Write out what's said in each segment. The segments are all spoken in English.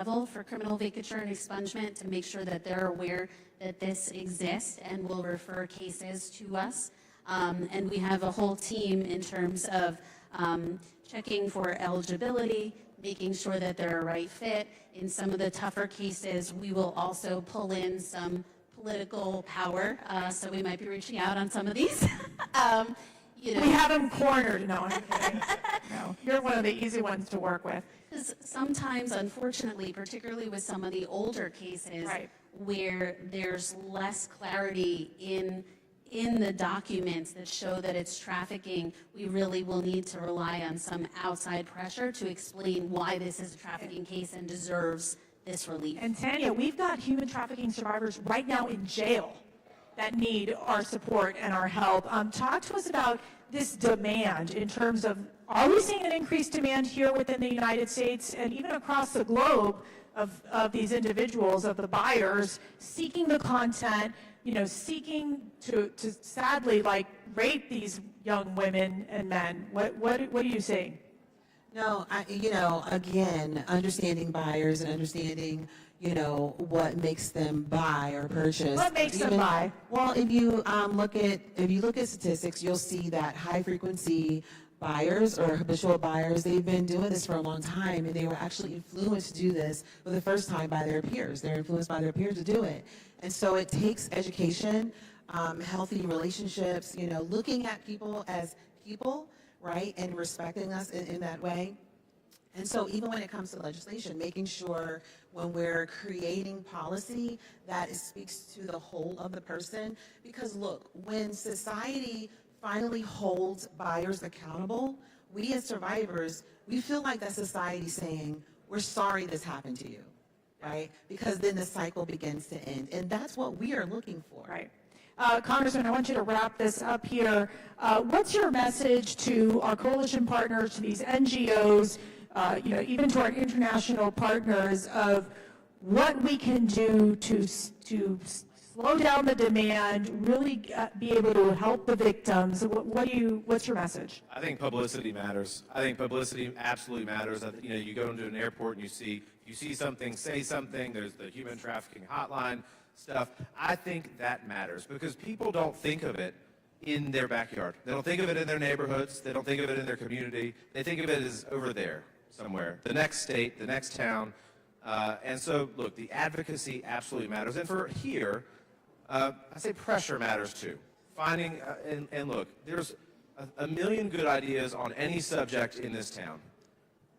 level for criminal vacature and expungement to make sure that they're aware that this exists and will refer cases to us. And we have a whole team in terms of checking for eligibility, making sure that they're a right fit. In some of the tougher cases, we will also pull in some political power, so we might be reaching out on some of these. We have them cornered. No, I'm kidding. No, you're one of the easy ones to work with. Because sometimes, unfortunately, particularly with some of the older cases, right, where there's less clarity in the documents that show that it's trafficking, we really will need to rely on some outside pressure to explain why this is a trafficking case and deserves this relief. And Tanya, we've got human trafficking survivors right now in jail that need our support and our help. Talk to us about this demand in terms of, are we seeing an increased demand here within the United States and even across the globe of these individuals, of the buyers, seeking the content, seeking to sadly, like, rape these young women and men? What are you seeing? No, again, understanding buyers and understanding, what makes them buy or purchase. What makes them buy? Well, if you look at statistics, you'll see that high frequency buyers or habitual buyers, they've been doing this for a long time, and they were actually influenced to do this for the first time by their peers. They're influenced by their peers to do it. And so it takes education, healthy relationships, looking at people as people, right, and respecting us in that way. And so even when it comes to legislation, making sure when we're creating policy that it speaks to the whole of the person. Because look, when society finally holds buyers accountable, we as survivors, we feel like that society saying, we're sorry this happened to you, right? Because then the cycle begins to end. And that's what we are looking for. Right. Congressman, I want you to wrap this up here. What's your message to our coalition partners, to these NGOs, even to our international partners, of what we can do to slow down the demand, really be able to help the victims? What's your message? I think publicity matters. I think publicity absolutely matters. You go into an airport and you see something, say something. There's the human trafficking hotline stuff. I think that matters because people don't think of it in their backyard. They don't think of it in their neighborhoods. They don't think of it in their community. They think of it as over there somewhere, the next state, the next town. And so, look, the advocacy absolutely matters. And for here, I say pressure matters too. Finding, and look, there's a million good ideas on any subject in this town.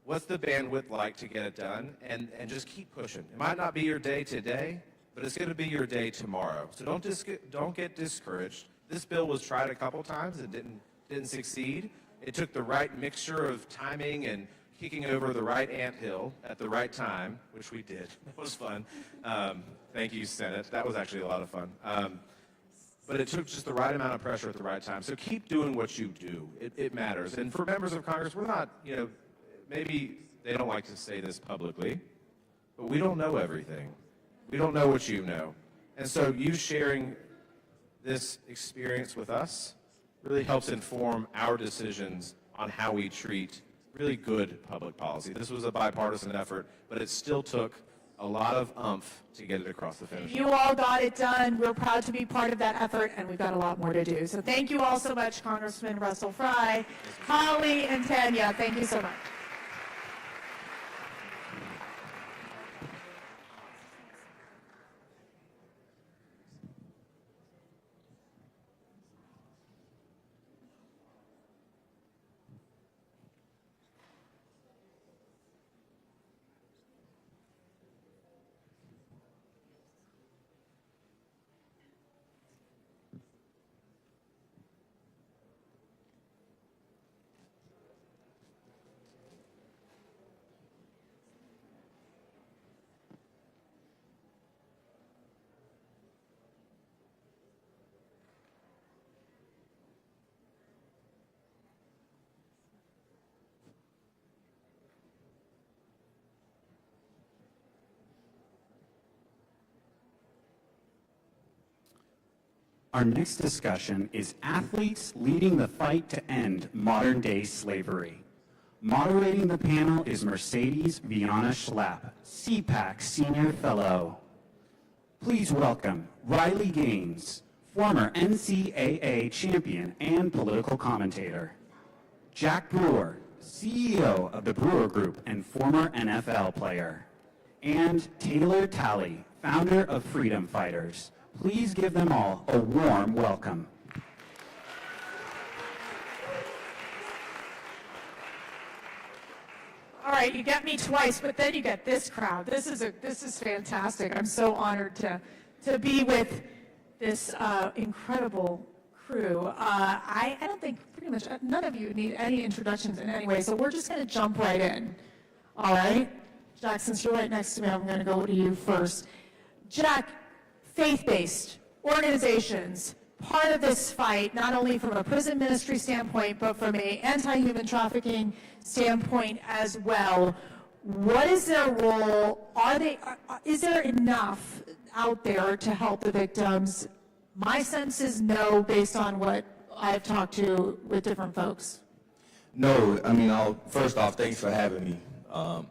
What's the bandwidth like to get it done? And just keep pushing. It might not be your day today, but it's going to be your day tomorrow. So don't get discouraged. This bill was tried a couple times and didn't succeed. It took the right mixture of timing and kicking over the right anthill at the right time, which we did. It was fun. Thank you, Senate. That was actually a lot of fun. But it took just the right amount of pressure at the right time. So keep doing what you do. It matters. And for members of Congress, we're not, maybe they don't like to say this publicly, but we don't know everything. We don't know what you know. And so you sharing this experience with us really helps inform our decisions on how we treat really good public policy. This was a bipartisan effort, but it still took a lot of oomph to get it across the finish line. You all got it done. We're proud to be part of that effort, and we've got a lot more to do. So thank you all so much, Congressman Russell Fry, Holly, and Tanya. Thank you so much. Our next discussion is Athletes Leading the Fight to End Modern-Day Slavery. Moderating the panel is Mercedes Viana Schlapp, CPAC Senior Fellow. Please welcome Riley Gaines, former NCAA champion and political commentator. Jack Brewer, CEO of the Brewer Group and former NFL player. And Taylor Talley, founder of Freedom Fighters. Please give them all a warm welcome. All right, you get me twice, but then you get this crowd. This is fantastic. I'm so honored to be with this incredible crew. I don't think pretty much none of you need any introductions in any way, so we're just going to jump right in. All right? Jack, since you're right next to me, I'm going to go to you first. Jack, faith-based organizations, part of this fight, not only from a prison ministry standpoint, but from an anti-human trafficking standpoint as well. What is their role? Is there enough out there to help the victims? My sense is no, based on what I've talked to with different folks. No, I mean, first off, thanks for having me,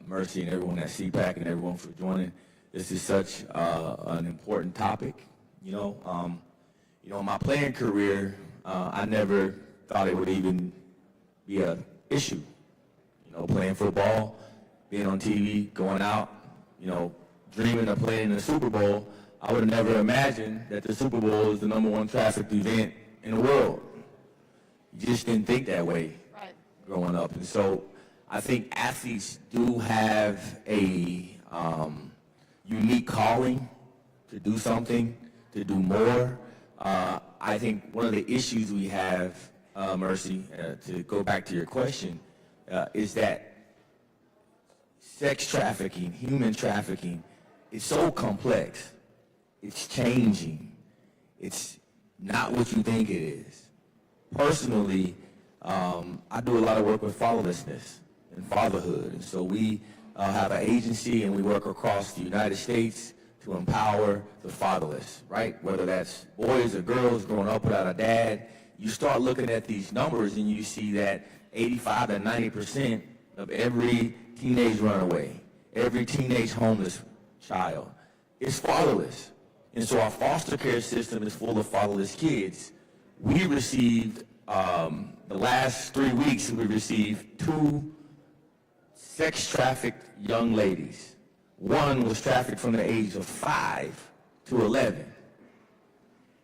Mercy, and everyone at CPAC, and everyone for joining. This is such an important topic. In my playing career, I never thought it would even be an issue. Playing football, being on TV, going out, dreaming of playing in the Super Bowl. I would have never imagined that the Super Bowl is the #1 trafficked event in the world. You just didn't think that way growing up. And so I think athletes do have a unique calling to do something, to do more. I think one of the issues we have, Mercy, to go back to your question, is that sex trafficking, human trafficking, is so complex. It's changing. It's not what you think it is. Personally, I do a lot of work with fatherlessness and fatherhood. And so we have an agency and we work across the United States to empower the fatherless, right? Whether that's boys or girls growing up without a dad. You start looking at these numbers and you see that 85 to 90% of every teenage runaway, every teenage homeless child is fatherless. And so our foster care system is full of fatherless kids. We received, the last 3 weeks, we received 2 sex trafficked young ladies. One was trafficked from the age of 5 to 11.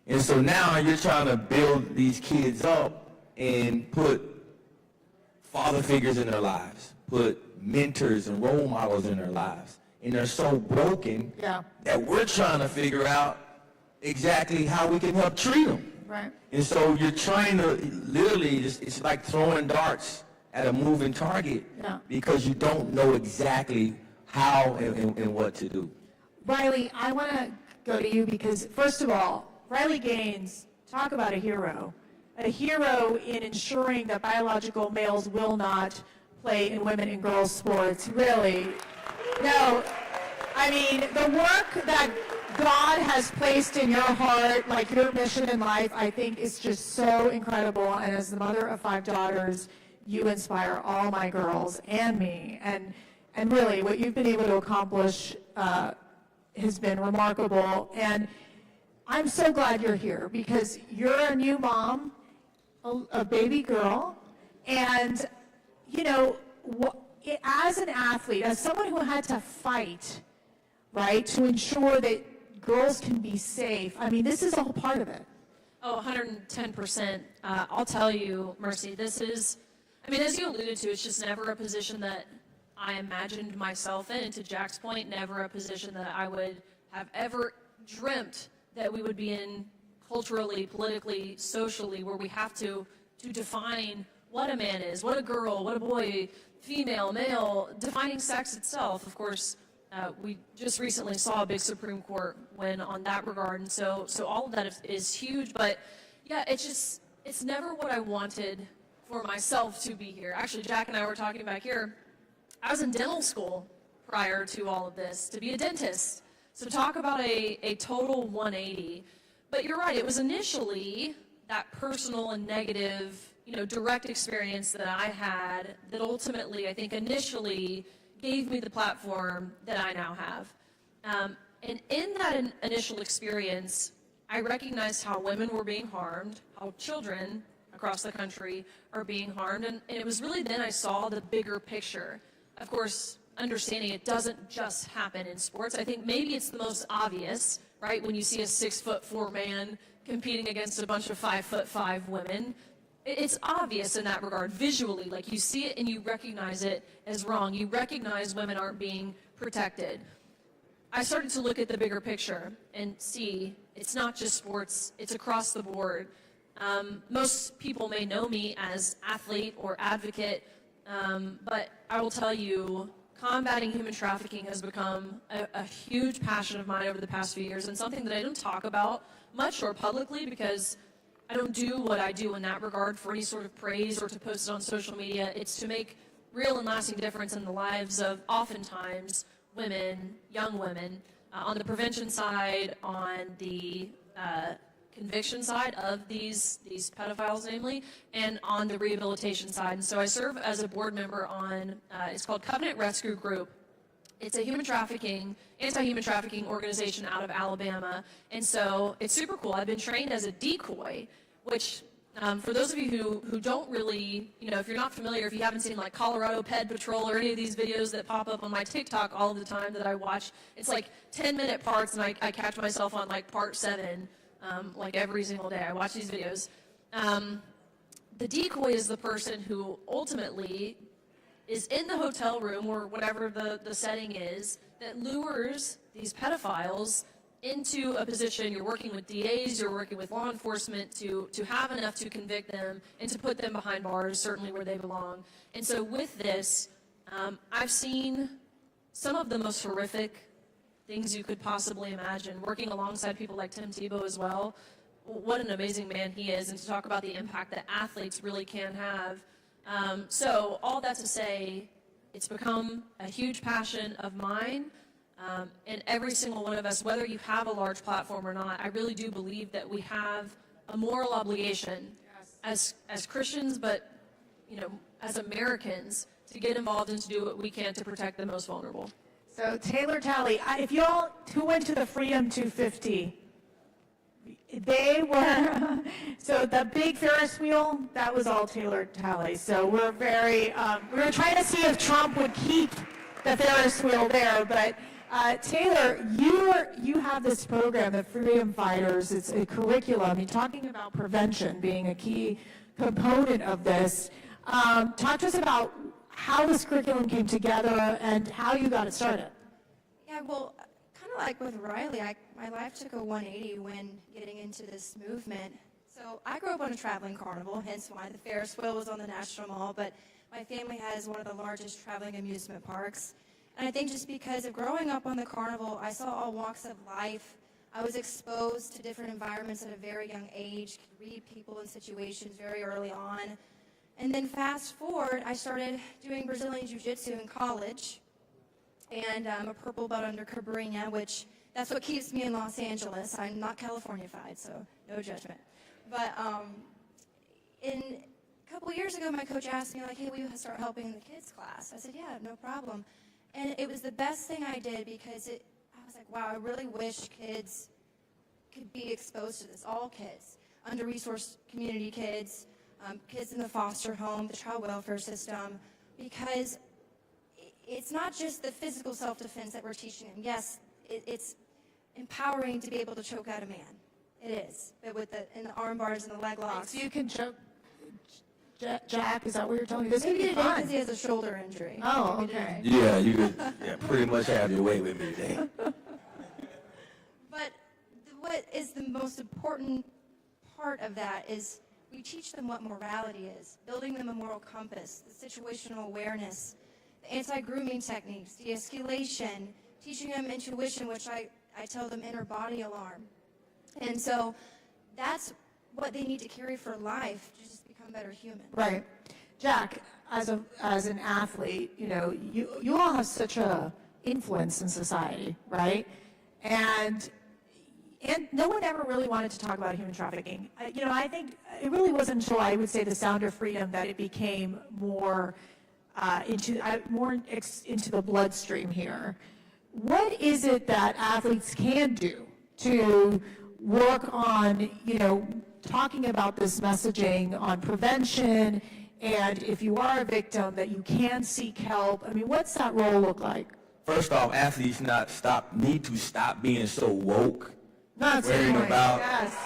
And so now you're trying to build these kids up and put father figures in their lives, put mentors and role models in their lives. And they're so broken that we're trying to figure out exactly how we can help treat them. Right. And so you're trying to literally, it's like throwing darts at a moving target because you don't know exactly how and what to do. Riley, I want to go to you because, first of all, Riley Gaines, talk about a hero. A hero in ensuring that biological males will not play in women and girls sports. Really. No, I mean, the work that God has placed in your heart, like your mission in life, I think is just so incredible. And as the mother of 5 daughters, you inspire all my girls and me. And really, what you've been able to accomplish has been remarkable. And I'm so glad you're here because you're a new mom, a baby girl, and, as an athlete, as someone who had to fight, right, to ensure that girls can be safe, I mean, this is all part of it. Oh, 110%. I'll tell you, Mercy, this is, as you alluded to, it's just never a position that I imagined myself in. And to Jack's point, never a position that I would have ever dreamt that we would be in culturally, politically, socially, where we have to define what a man is, what a girl, what a boy, female, male, defining sex itself. Of course, we just recently saw a big Supreme Court win on that regard, and so all of that is huge. But yeah, it's never what I wanted for myself to be here. Actually, Jack and I were talking back here. I was in dental school prior to all of this to be a dentist. So talk about a total 180. But you're right, it was initially that personal and negative direct experience that I had that ultimately, I think initially gave me the platform that I now have. And in that initial experience, I recognized how women were being harmed, how children across the country are being harmed, and it was really then I saw the bigger picture. Of course, understanding it doesn't just happen in sports. I think maybe it's the most obvious, right, when you see a 6'4" man competing against a bunch of 5'5" women. It's obvious in that regard, visually, like you see it and you recognize it as wrong. You recognize women aren't being protected. I started to look at the bigger picture and see it's not just sports, it's across the board. Most people may know me as athlete or advocate, but I will tell you, combating human trafficking has become a huge passion of mine over the past few years, and something that I don't talk about much or publicly because I don't do what I do in that regard for any sort of praise or to post it on social media. It's to make real and lasting difference in the lives of oftentimes women, young women, on the prevention side, on the conviction side of these pedophiles, namely, and on the rehabilitation side. And so I serve as a board member on, it's called Covenant Rescue Group. It's a anti-human trafficking organization out of Alabama. And so it's super cool. I've been trained as a decoy, which for those of you who don't really, if you're not familiar, if you haven't seen like Colorado Ped Patrol or any of these videos that pop up on my TikTok all of the time that I watch, it's like 10-minute parts, and I catch myself on like part 7, like every single day. I watch these videos. The decoy is the person who ultimately is in the hotel room or whatever the setting is that lures these pedophiles into a position. You're working with DAs, you're working with law enforcement to have enough to convict them and to put them behind bars, certainly where they belong. And so with this, I've seen some of the most horrific things you could possibly imagine, working alongside people like Tim Tebow as well. What an amazing man he is, and to talk about the impact that athletes really can have. So all that to say, it's become a huge passion of mine, and every single one of us, whether you have a large platform or not, I really do believe that we have a moral obligation as Christians, but as Americans, to get involved and to do what we can to protect the most vulnerable. So Taylor Talley, if y'all who went to the Freedom 250, they were, so the big Ferris wheel, that was all Taylor Talley. So we're we're trying to see if Trump would keep the Ferris wheel there. But Taylor, you have this program, the Freedom Fighters. It's a curriculum. You're talking about prevention being a key component of this. Talk to us about how this curriculum came together and how you got it started. Yeah, well, kind of like with Riley, my life took a 180 when getting into this movement. So I grew up on a traveling carnival, hence why the Ferris wheel was on the National Mall, but my family has one of the largest traveling amusement parks. And I think just because of growing up on the carnival, I saw all walks of life. I was exposed to different environments at a very young age, could read people in situations very early on. And then fast forward, I started doing Brazilian Jiu-Jitsu in college, and I'm a purple belt under Cabrinha, which that's what keeps me in Los Angeles. I'm not California-fied, so no judgment. But a couple years ago, my coach asked me, like, hey, will you start helping in the kids class? I said, yeah, no problem. And it was the best thing I did because I was like, wow, I really wish kids could be exposed to this, all kids, under-resourced community kids, kids in the foster home, the child welfare system, because it's not just the physical self-defense that we're teaching them. Yes, it's empowering to be able to choke out a man. It is, but with in the arm bars and the leg locks. So you can choke Jack, is that what you're telling me? This Maybe would be today fun. because he has a shoulder injury. Oh, Maybe okay. today. Yeah, you could pretty much have your way with me today. But what is the most important part of that is we teach them what morality is, building them a moral compass, the situational awareness, the anti-grooming techniques, de-escalation, teaching them intuition, which I tell them inner body alarm. And so that's what they need to carry for life to just become better humans. Right. Jack, as an athlete, you all have such a influence in society, right? And And no one ever really wanted to talk about human trafficking. I think it really wasn't until I would say the Sound of Freedom that it became more into the bloodstream here. What is it that athletes can do to work on, talking about this messaging on prevention, and if you are a victim, that you can seek help? I mean, what's that role look like? First off, athletes need to stop being so woke, That's worrying the point. about Yes.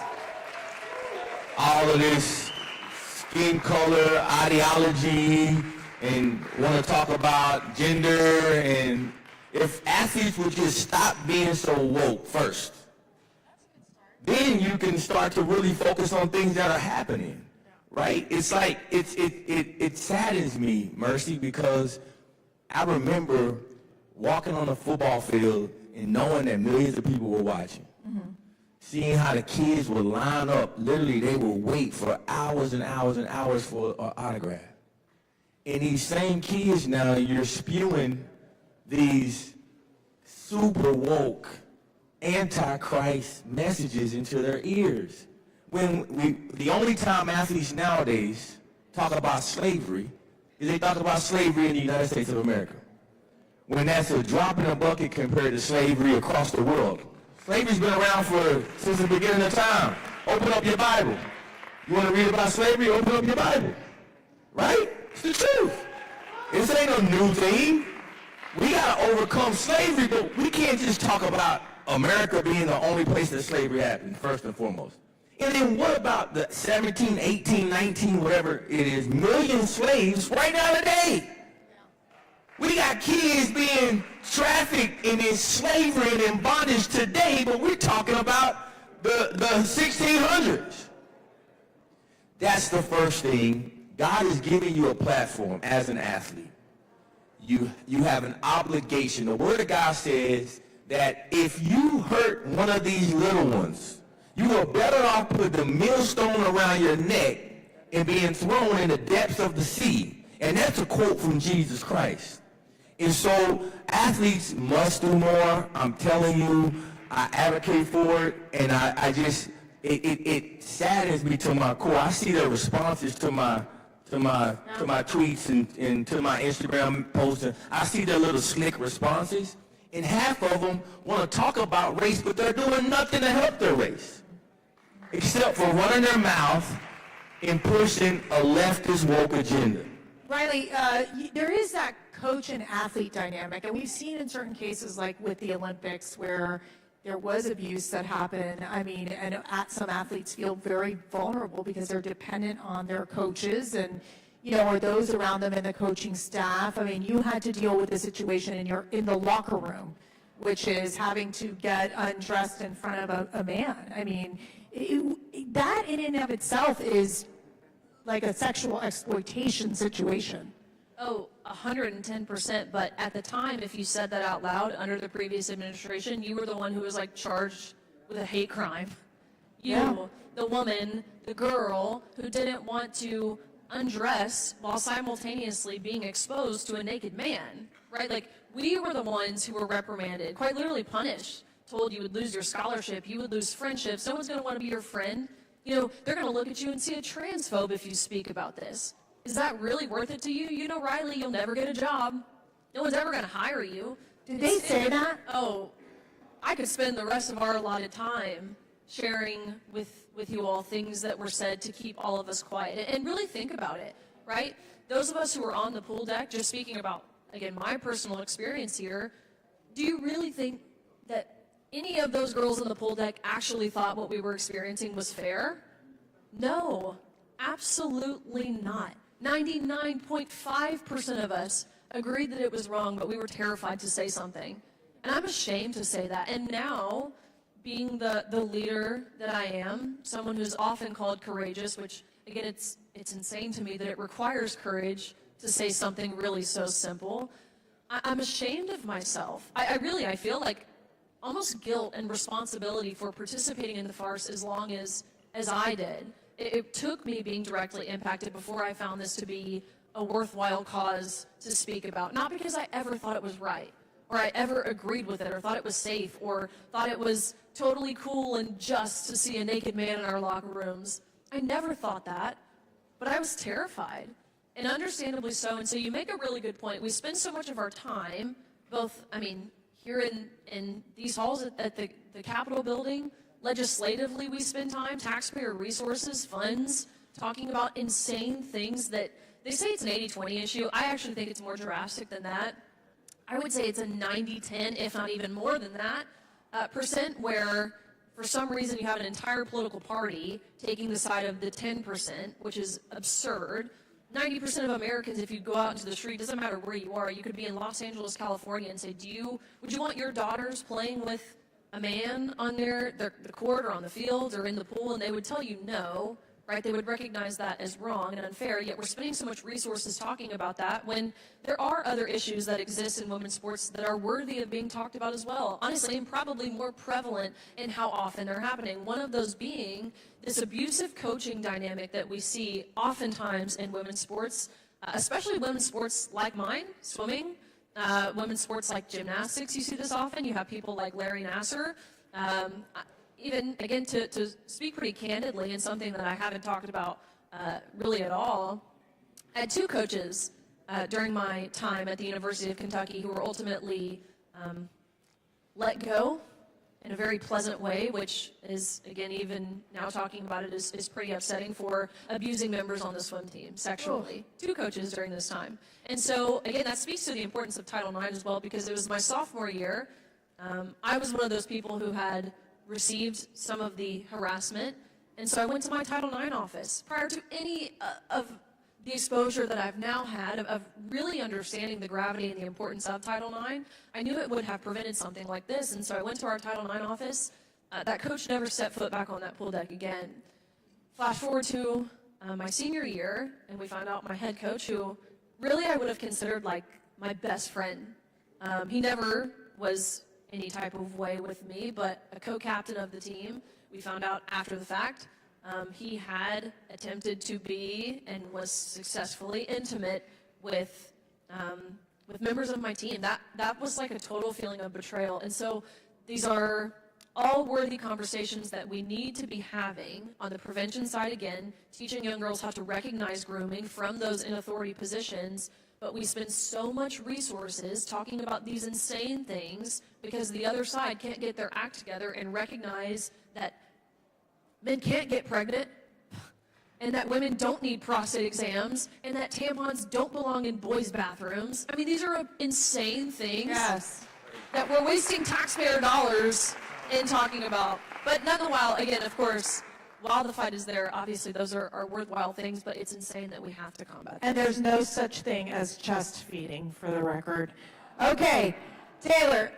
all of this skin color ideology and want to talk about gender. And if athletes would just stop being so woke first, then you can start to really focus on things that are happening, right? It's like, it saddens me, Mercy, because I remember walking on a football field and knowing that millions of people were watching. Seeing how the kids would line up, literally they would wait for hours and hours and hours for an autograph. And these same kids now, you're spewing these super woke, anti-Christ messages into their ears. The only time athletes nowadays talk about slavery is they talk about slavery in the United States of America, when that's a drop in a bucket compared to slavery across the world. Slavery's been around since the beginning of time. Open up your Bible. You want to read about slavery? Open up your Bible. Right? It's the truth. This ain't a new thing. We got to overcome slavery, but we can't just talk about America being the only place that slavery happened, first and foremost. And then what about the 17, 18, 19, whatever it is, million slaves right now today? We got kids being trafficked and in slavery and in bondage today, but we're talking about the 1600s. That's the first thing. God is giving you a platform as an athlete. You have an obligation. The Word of God says that if you hurt one of these little ones, you are better off putting the millstone around your neck and being thrown in the depths of the sea. And that's a quote from Jesus Christ. And so athletes must do more. I'm telling you, I advocate for it, and it saddens me to my core. I see their responses to my tweets and to my Instagram posts. I see their little slick responses, and half of them want to talk about race, but they're doing nothing to help their race, except for running their mouth and pushing a leftist woke agenda. Riley, there is that coach and athlete dynamic, and we've seen in certain cases, like with the Olympics, where there was abuse that happened. I mean, and some athletes feel very vulnerable because they're dependent on their coaches and, or those around them in the coaching staff. I mean, you had to deal with the situation in the locker room, which is having to get undressed in front of a man. I mean, that in and of itself is like a sexual exploitation situation. Oh, 110%. But at the time, if you said that out loud under the previous administration, you were the one who was like charged with a hate crime. The woman, the girl who didn't want to undress while simultaneously being exposed to a naked man, right? Like, we were the ones who were reprimanded, quite literally punished, told you would lose your scholarship, you would lose friendships, no one's going to want to be your friend. They're going to look at you and see a transphobe if you speak about this. Is that really worth it to you? Riley, you'll never get a job. No one's ever going to hire you. Did they say that? Oh, I could spend the rest of our allotted time sharing with you all things that were said to keep all of us quiet. And really think about it, right? Those of us who were on the pool deck, just speaking about, again, my personal experience here, do you really think that any of those girls on the pool deck actually thought what we were experiencing was fair? No, absolutely not. 99.5% of us agreed that it was wrong, but we were terrified to say something. And I'm ashamed to say that. And now, being the leader that I am, someone who's often called courageous, which, again, it's insane to me that it requires courage to say something really so simple, I'm ashamed of myself. I feel like almost guilt and responsibility for participating in the farce as long as I did. It took me being directly impacted before I found this to be a worthwhile cause to speak about. Not because I ever thought it was right, or I ever agreed with it, or thought it was safe, or thought it was totally cool and just to see a naked man in our locker rooms. I never thought that, but I was terrified, and understandably so. And so you make a really good point. We spend so much of our time, both, I mean, here in these halls at the Capitol building, legislatively we spend time, taxpayer resources, funds, talking about insane things that they say it's an 80-20 issue. I actually think it's more drastic than that. I would say it's a 90-10, if not even more than that, percent, where for some reason you have an entire political party taking the side of the 10%, which is absurd. 90% of Americans, if you go out into the street, doesn't matter where you are, you could be in Los Angeles, California, and say, would you want your daughters playing with a man on the court or on the field or in the pool? And they would tell you no, right? They would recognize that as wrong and unfair, yet we're spending so much resources talking about that when there are other issues that exist in women's sports that are worthy of being talked about as well, honestly, and probably more prevalent in how often they're happening. One of those being this abusive coaching dynamic that we see oftentimes in women's sports, especially women's sports like mine, swimming, women's sports like gymnastics. You see this often. You have people like Larry Nassar. Even, again, to speak pretty candidly, and something that I haven't talked about really at all, I had two coaches during my time at the University of Kentucky who were ultimately let go in a very pleasant way, which is, again, even now talking about it is pretty upsetting, for abusing members on the swim team sexually. Two coaches during this time. And so, again, that speaks to the importance of Title IX as well, because it was my sophomore year. I was one of those people who had received some of the harassment, and so I went to my Title IX office. Prior to any of the exposure that I've now had of really understanding the gravity and the importance of Title IX, I knew it would have prevented something like this, and so I went to our Title IX office. That coach never set foot back on that pool deck again. Flash forward to my senior year, and we found out my head coach, who really I would have considered like my best friend. He never was any type of way with me, but a co-captain of the team, we found out after the fact, he had attempted to be and was successfully intimate with members of my team. That was like a total feeling of betrayal. And so these are all worthy conversations that we need to be having on the prevention side, again, teaching young girls how to recognize grooming from those in authority positions. But we spend so much resources talking about these insane things because the other side can't get their act together and recognize that men can't get pregnant, and that women don't need prostate exams, and that tampons don't belong in boys' bathrooms. I mean, these are insane things that we're wasting taxpayer dollars in talking about. But nonetheless, again, of course, while the fight is there, obviously those are worthwhile things, but it's insane that we have to combat that. And there's no such thing as chest feeding, for the record. Okay, Taylor,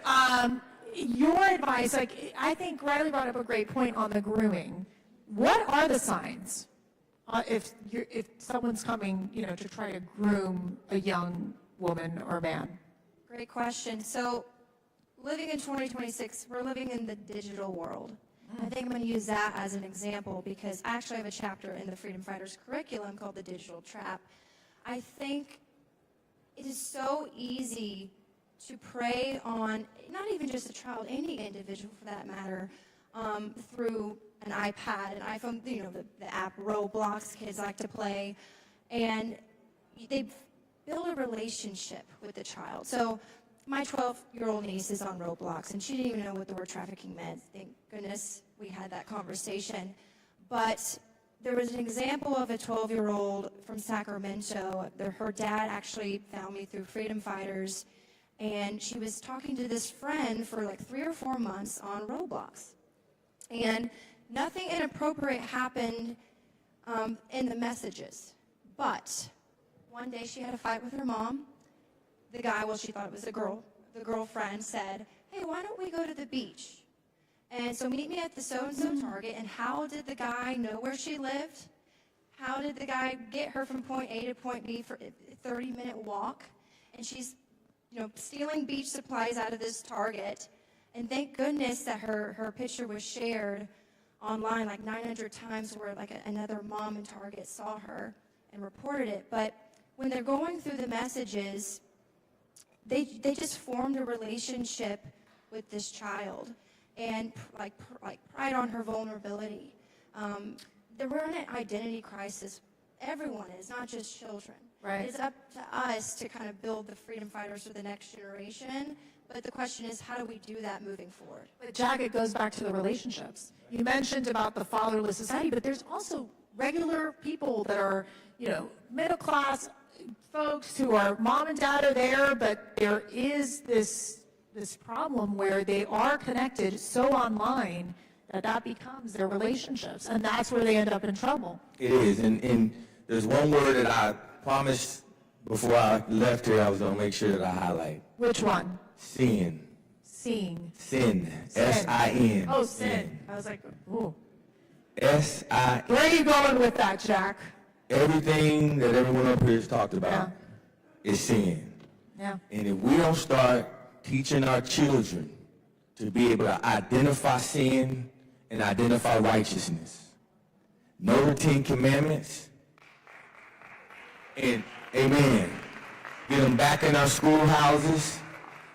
your advice, like, I think Riley brought up a great point on the grooming. What are the signs if someone's coming, to try to groom a young woman or man? Great question. So living in 2026, we're living in the digital world. I think I'm going to use that as an example because I actually have a chapter in the Freedom Fighters curriculum called The Digital Trap. I think it is so easy to prey on, not even just a child, any individual for that matter, through an iPad, an iPhone, the app Roblox, kids like to play, and they build a relationship with the child. So my 12-year-old niece is on Roblox, and she didn't even know what the word trafficking meant. Thank goodness we had that conversation. But there was an example of a 12-year-old from Sacramento. Her dad actually found me through Freedom Fighters, and she was talking to this friend for like 3 or 4 months on Roblox. And nothing inappropriate happened in the messages. But one day she had a fight with her mom. The guy, well, she thought it was the girlfriend said, hey, why don't we go to the beach? And so meet me at the so-and-so Target. And how did the guy know where she lived? How did the guy get her from point A to point B for a 30-minute walk? And she's, stealing beach supplies out of this Target. And thank goodness that her picture was shared online like 900 times where like another mom in Target saw her and reported it. But when they're going through the messages, they just formed a relationship with this child, and like pride on her vulnerability. We're in an identity crisis. Everyone is, not just children. Right. It's up to us to kind of build the freedom fighters for the next generation. But the question is, how do we do that moving forward? But Jack, it goes back to the relationships. You mentioned about the fatherless society, but there's also regular people that are, middle class folks who are, mom and dad are there, but there is this problem where they are connected so online that becomes their relationships, and that's where they end up in trouble. It is, and there's one word that I promised before I left here I was going to make sure that I highlight. Which one? Sin. Seeing. Sin. S-I-N. Oh, sin. I was like, ooh. S-I-N. Where are you going with that, Jack? Everything that everyone up here has talked about is sin. Yeah. And if we don't start teaching our children to be able to identify sin and identify righteousness, know the 10 Commandments, and amen, get them back in our schoolhouses.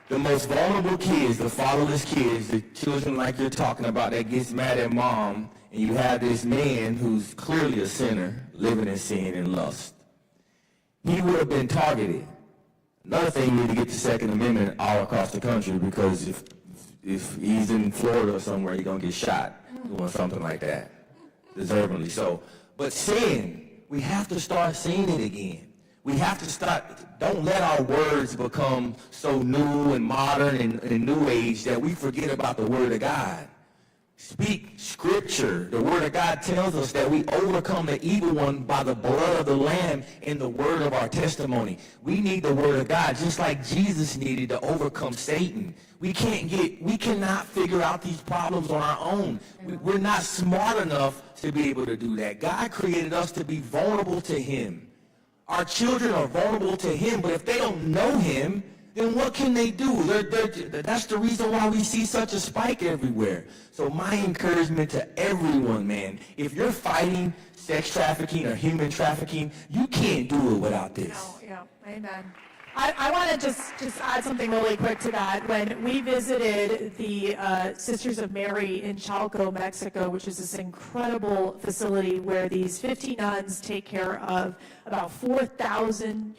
The most vulnerable kids, the fatherless kids, the children like you're talking about that gets mad at mom, and you have this man who's clearly a sinner living in sin and lust. He would have been targeted. Another thing, you need to get the Second Amendment all across the country, because if he's in Florida or somewhere, he's going to get shot doing something like that, deservedly so. But sin, we have to start seeing it again. We have to start, don't let our words become so new and modern and new age that we forget about the Word of God. Speak Scripture. The Word of God tells us that we overcome the evil one by the blood of the Lamb and the word of our testimony. We need the Word of God just like Jesus needed to overcome Satan. We cannot figure out these problems on our own. We're not smart enough to be able to do that. God created us to be vulnerable to Him. Our children are vulnerable to Him, but if they don't know Him, then what can they do? That's the reason why we see such a spike everywhere. So my encouragement to everyone, man, if you're fighting sex trafficking or human trafficking, you can't do it without this. No, yeah, amen. I want to just add something really quick to that. When we visited the Sisters of Mary in Chalco, Mexico, which is this incredible facility where these 50 nuns take care of about 4,000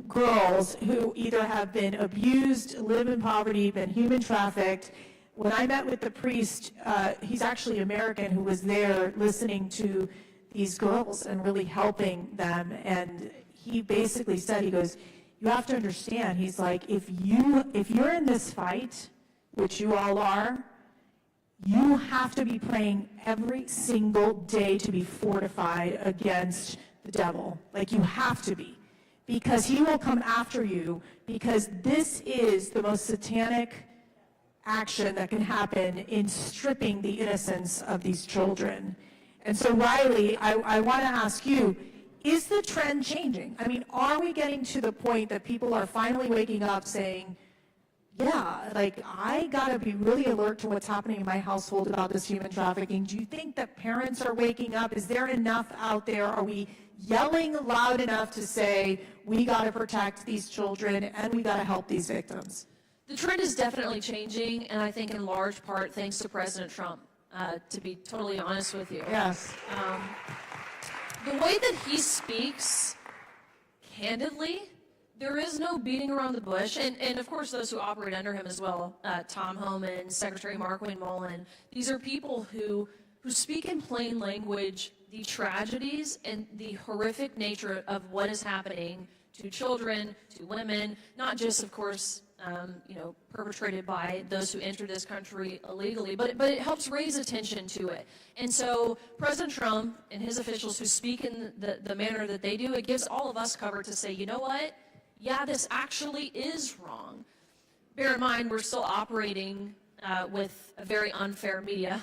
girls who either have been abused, live in poverty, been human trafficked. When I met with the priest, he's actually American, who was there listening to these girls and really helping them. And he basically said, he goes, you have to understand, he's like, if you're in this fight, which you all are, you have to be praying every single day to be fortified against the devil. Like, you have to be. Because he will come after you, because this is the most satanic action that can happen in stripping the innocence of these children. And so, Riley, I want to ask you, is the trend changing? I mean, are we getting to the point that people are finally waking up saying, yeah, like, I got to be really alert to what's happening in my household about this human trafficking? Do you think that parents are waking up? Is there enough out there? Are we yelling loud enough to say, we got to protect these children and we got to help these victims? The trend is definitely changing, and I think in large part thanks to President Trump, to be totally honest with you. Yes. The way that he speaks, candidly, there is no beating around the bush, and of course those who operate under him as well, Tom Homan, Secretary Markwayne Mullin, these are people who speak in plain language the tragedies and the horrific nature of what is happening to children, to women, not just, of course, perpetrated by those who enter this country illegally, but it helps raise attention to it. And so President Trump and his officials who speak in the manner that they do, it gives all of us cover to say, you know what? Yeah, this actually is wrong. Bear in mind, we're still operating with a very unfair media,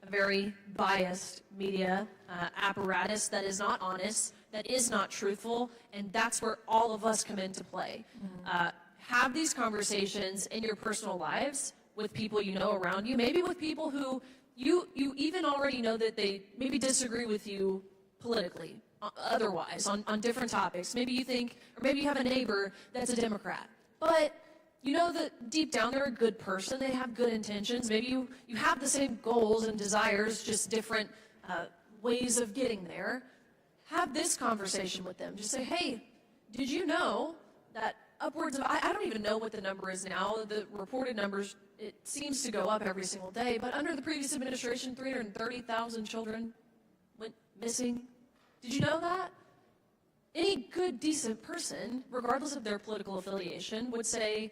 a very biased media apparatus that is not honest, that is not truthful, and that's where all of us come into play. Have these conversations in your personal lives with people you know around you, maybe with people who you even already know that they maybe disagree with you politically, otherwise, on different topics. Maybe you think, or maybe you have a neighbor that's a Democrat. but you know that deep down they're a good person, they have good intentions. Maybe you have the same goals and desires, just different ways of getting there. Have this conversation with them. Just say, hey, did you know that upwards of, I don't even know what the number is now, the reported numbers, it seems to go up every single day, but under the previous administration, 330,000 children went missing. Did you know that? Any good, decent person, regardless of their political affiliation, would say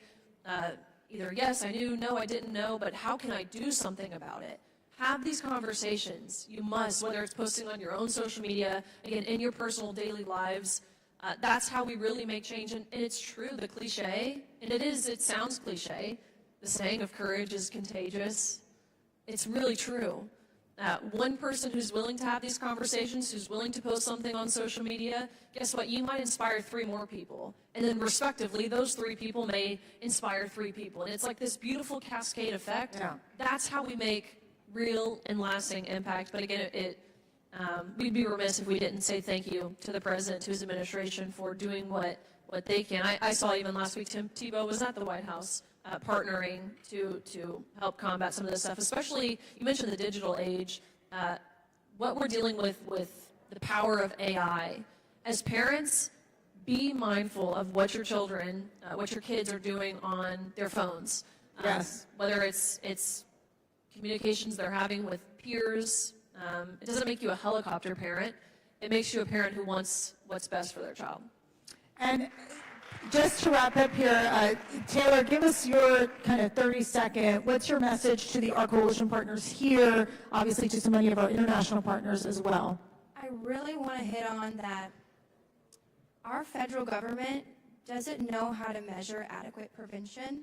either yes, I knew, no, I didn't know, but how can I do something about it? Have these conversations. You must, whether it's posting on your own social media, again, in your personal daily lives. That's how we really make change. And it's true, the cliche, and it sounds cliche, the saying of courage is contagious. It's really true. One person who's willing to have these conversations, who's willing to post something on social media, guess what? You might inspire 3 more people. And then respectively, those 3 people may inspire 3 people. And it's like this beautiful cascade effect. Yeah. That's how we make real and lasting impact. But again, we'd be remiss if we didn't say thank you to the president, to his administration for doing what they can. I saw even last week Tim Tebow was at the White House partnering to help combat some of this stuff, especially, you mentioned the digital age, what we're dealing with the power of AI. As parents, be mindful of what your children, what your kids are doing on their phones. Yes. Whether it's communications they're having with peers. It doesn't make you a helicopter parent. It makes you a parent who wants what's best for their child. And just to wrap up here, Taylor, give us your kind of 30-second, what's your message to our coalition partners here, obviously to so many of our international partners as well? I really want to hit on that our federal government doesn't know how to measure adequate prevention.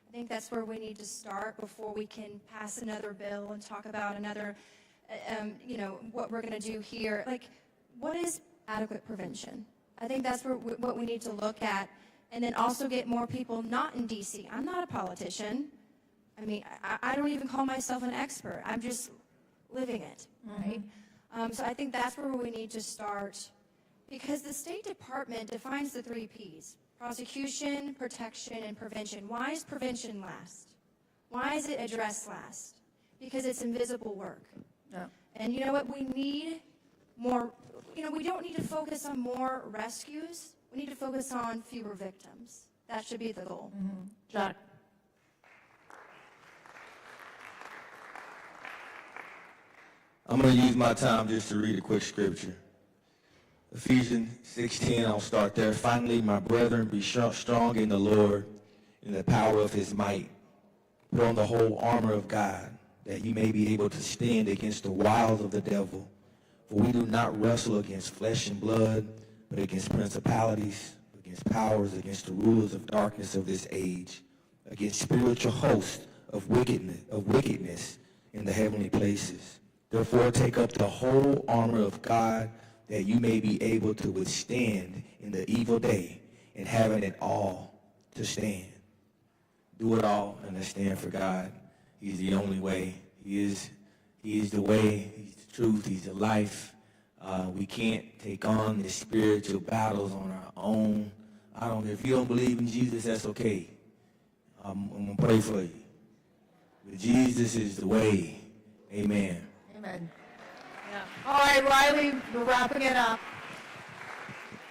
I think that's where we need to start before we can pass another bill and talk about another, what we're going to do here. Like, what is adequate prevention? I think that's what we need to look at, and then also get more people not in D.C. I'm not a politician. I mean, I don't even call myself an expert. I'm just living it, right? So I think that's where we need to start, because the State Department defines the 3 Ps: prosecution, protection, and prevention. Why is prevention last? Why is it addressed last? Because it's invisible work. Yeah. And you know what? We need more. We don't need to focus on more rescues. We need to focus on fewer victims. That should be the goal. Jack. I'm going to use my time just to read a quick scripture. Ephesians 6:10, I'll start there. Finally, my brethren, be strong in the Lord, in the power of his might. Put on the whole armor of God, that you may be able to stand against the wiles of the devil. For we do not wrestle against flesh and blood, but against principalities, against powers, against the rulers of darkness of this age, against spiritual hosts of wickedness in the heavenly places. Therefore, take up the whole armor of God, that you may be able to withstand in the evil day, and having it all to stand. Do it all and let's stand for God. He's the only way. He is the way. He's the truth. He's the life. We can't take on the spiritual battles on our own. If you don't believe in Jesus, that's okay. I'm going to pray for you. But Jesus is the way. Amen. Amen. Yeah. All right, Riley, we're wrapping it up.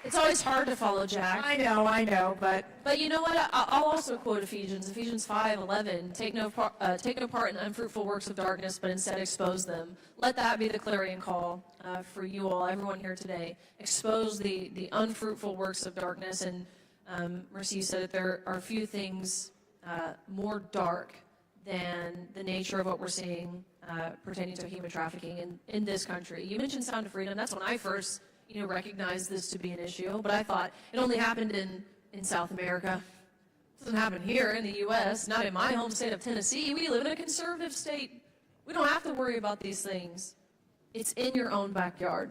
It's always hard to follow, Jack. I know, But you know what? I'll also quote Ephesians 5:11. Take no part in unfruitful works of darkness, but instead expose them. Let that be the clarion call for you all, everyone here today. Expose the unfruitful works of darkness. And Mercy, you said that there are few things more dark than the nature of what we're seeing pertaining to human trafficking in this country. You mentioned Sound of Freedom. That's when I first recognized this to be an issue. But I thought it only happened in South America. It doesn't happen here in the U.S., not in my home state of Tennessee. We live in a conservative state. We don't have to worry about these things. It's in your own backyard.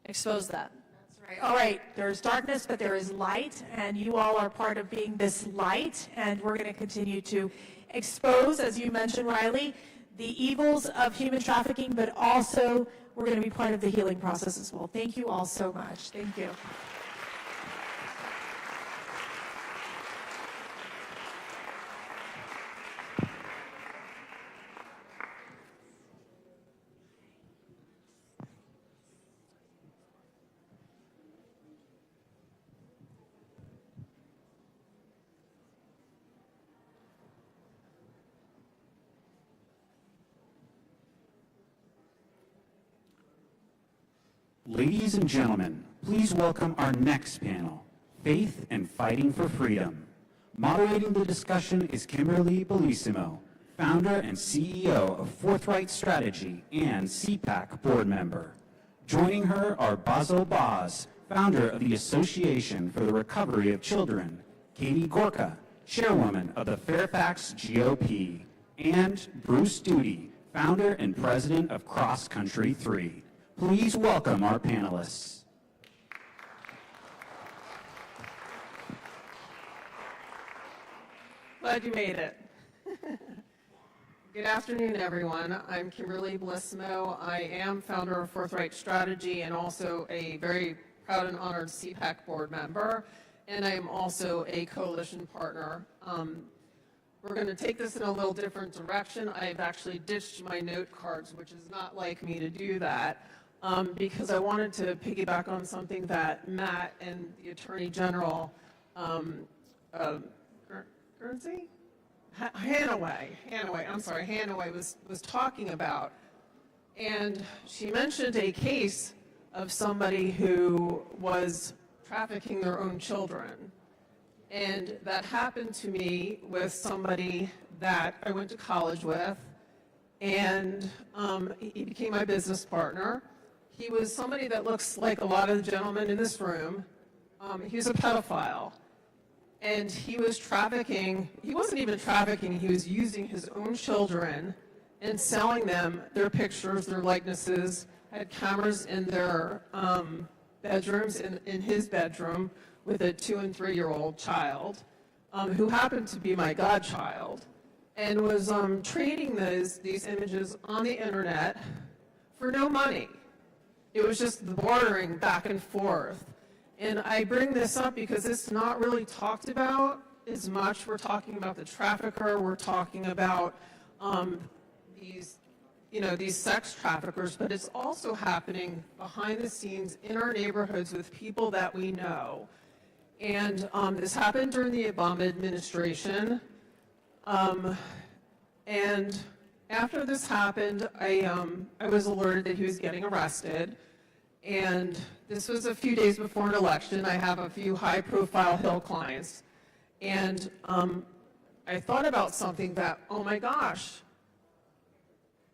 Expose that. that's right. All right, there's darkness, but there is light, and you all are part of being this light, and we're going to continue to expose, as you mentioned, Riley, the evils of human trafficking, but also we're going to be part of the healing process as well. Thank you all so much. Thank you. Ladies and gentlemen, please welcome our next panel, Faith and Fighting for Freedom. Moderating the discussion is Kimberly Bellissimo, founder and CEO of Forthright Strategy and CPAC board member. Joining her are Basil Boz, founder of the Association for the Recovery of Children, Katie Gorka, chairwoman of the Fairfax GOP, and Bruce Duty, founder and president of Cross Country 3. Please welcome our panelists. Glad you made it. Good afternoon, everyone. I'm Kimberly Bellissimo. I am founder of Forthright Strategy and also a very proud and honored CPAC board member, and I am also a coalition partner. We're going to take this in a little different direction. I've actually ditched my note cards, which is not like me to do that, because I wanted to piggyback on something that Matt and the Attorney General, Hanaway was talking about. And she mentioned a case of somebody who was trafficking their own children. And that happened to me with somebody that I went to college with, and he became my business partner. He was somebody that looks like a lot of the gentlemen in this room. He was a pedophile. And he was trafficking, he wasn't even trafficking, he was using his own children and selling them their pictures, their likenesses, had cameras in their bedrooms, in his bedroom, with a 2- and 3-year-old child, who happened to be my godchild, and was trading these images on the internet for no money. It was just the bartering back and forth. And I bring this up because it's not really talked about as much. We're talking about the trafficker, we're talking about these sex traffickers, but it's also happening behind the scenes in our neighborhoods with people that we know. And this happened during the Obama administration. And after this happened, I was alerted that he was getting arrested. And this was a few days before an election. I have a few high-profile Hill clients. And I thought about something that, oh my gosh,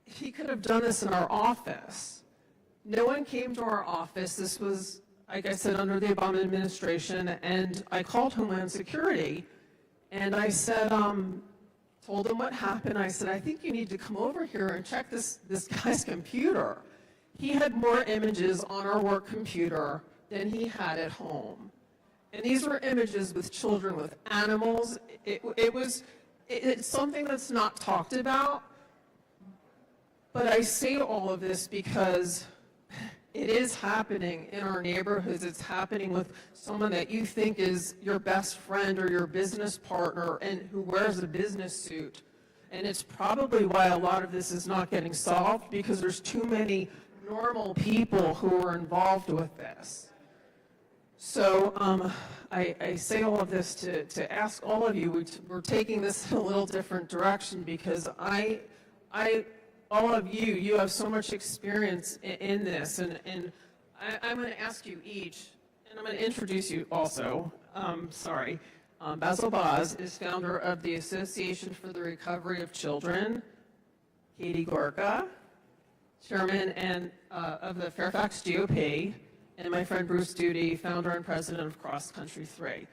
he could have done this in our office. No one came to our office. This was, like I said, under the Obama administration. And I called Homeland Security. And I said, told them what happened. I said, I think you need to come over here and check this guy's computer. He had more images on our work computer than he had at home. And these were images with children, with animals. It's something that's not talked about. But I say all of this because it is happening in our neighborhoods. It's happening with someone that you think is your best friend or your business partner and who wears a business suit. And it's probably why a lot of this is not getting solved, because there's too many normal people who are involved with this. So I say all of this to ask all of you, we're taking this in a little different direction, because all of you have so much experience in this, and I'm going to ask you each, and I'm going to introduce you also. Basil Boz is founder of the Association for the Recovery of Children. Katie Gorka, chairman of the Fairfax GOP, and my friend Bruce Duty, founder and president of Cross Country 3.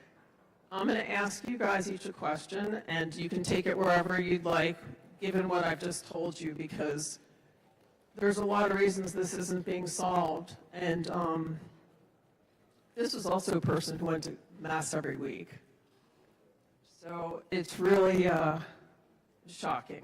I'm going to ask you guys each a question, and you can take it wherever you'd like, given what I've just told you, because there's a lot of reasons this isn't being solved. And this was also a person who went to Mass every week. So it's really shocking.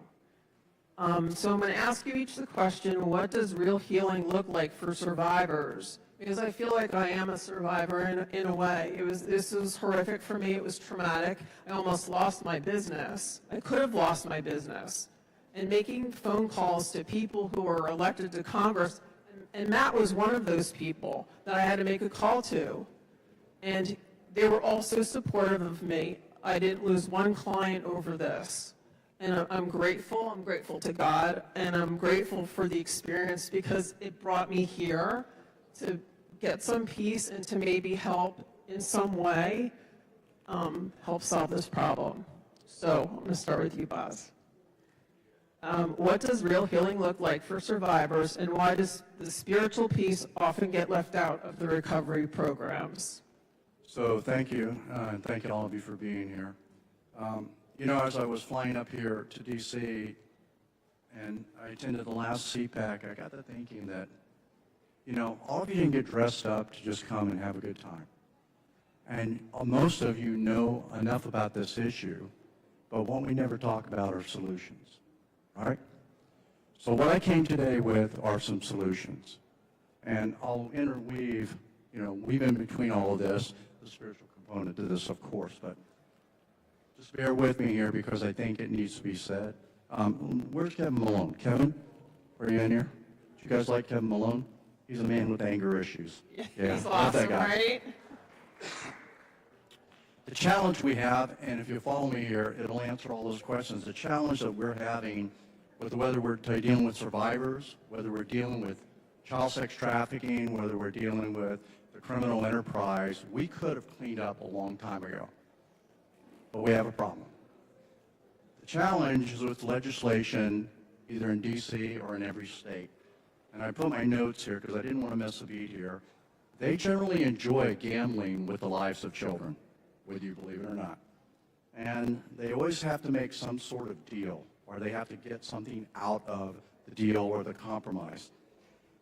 So I'm going to ask you each the question, what does real healing look like for survivors? Because I feel like I am a survivor in a way. This was horrific for me. It was traumatic. I almost lost my business. I could have lost my business. And making phone calls to people who were elected to Congress, and Matt was one of those people that I had to make a call to. And they were also supportive of me. I didn't lose one client over this. And I'm grateful. I'm grateful to God, and I'm grateful for the experience, because it brought me here to get some peace and to maybe help in some way help solve this problem. So I'm going to start with you, Boz. What does real healing look like for survivors, and why does the spiritual piece often get left out of the recovery programs? So thank you, and thank you all of you for being here. You know, as I was flying up here to DC and I attended the last CPAC, I got to thinking that, you know, all of you didn't get dressed up to just come and have a good time. And most of you know enough about this issue, but what we never talk about are solutions, all right? So what I came today with are some solutions. And I'll interweave, you know, weave in between all of this, the spiritual component to this, of course, but just bear with me here because I think it needs to be said. Where's Kevin Malone? Kevin, are you in here? Do you guys like Kevin Malone? He's a man with anger issues. Yeah, He's love that awesome, guy. right? The challenge we have, and if you follow me here, it'll answer all those questions. The challenge that we're having with whether we're dealing with survivors, whether we're dealing with child sex trafficking, whether we're dealing with the criminal enterprise, we could have cleaned up a long time ago. But we have a problem. The challenge is with legislation, either in DC or in every state. And I put my notes here because I didn't want to miss a beat here. They generally enjoy gambling with the lives of children, whether you believe it or not. And they always have to make some sort of deal, or they have to get something out of the deal or the compromise.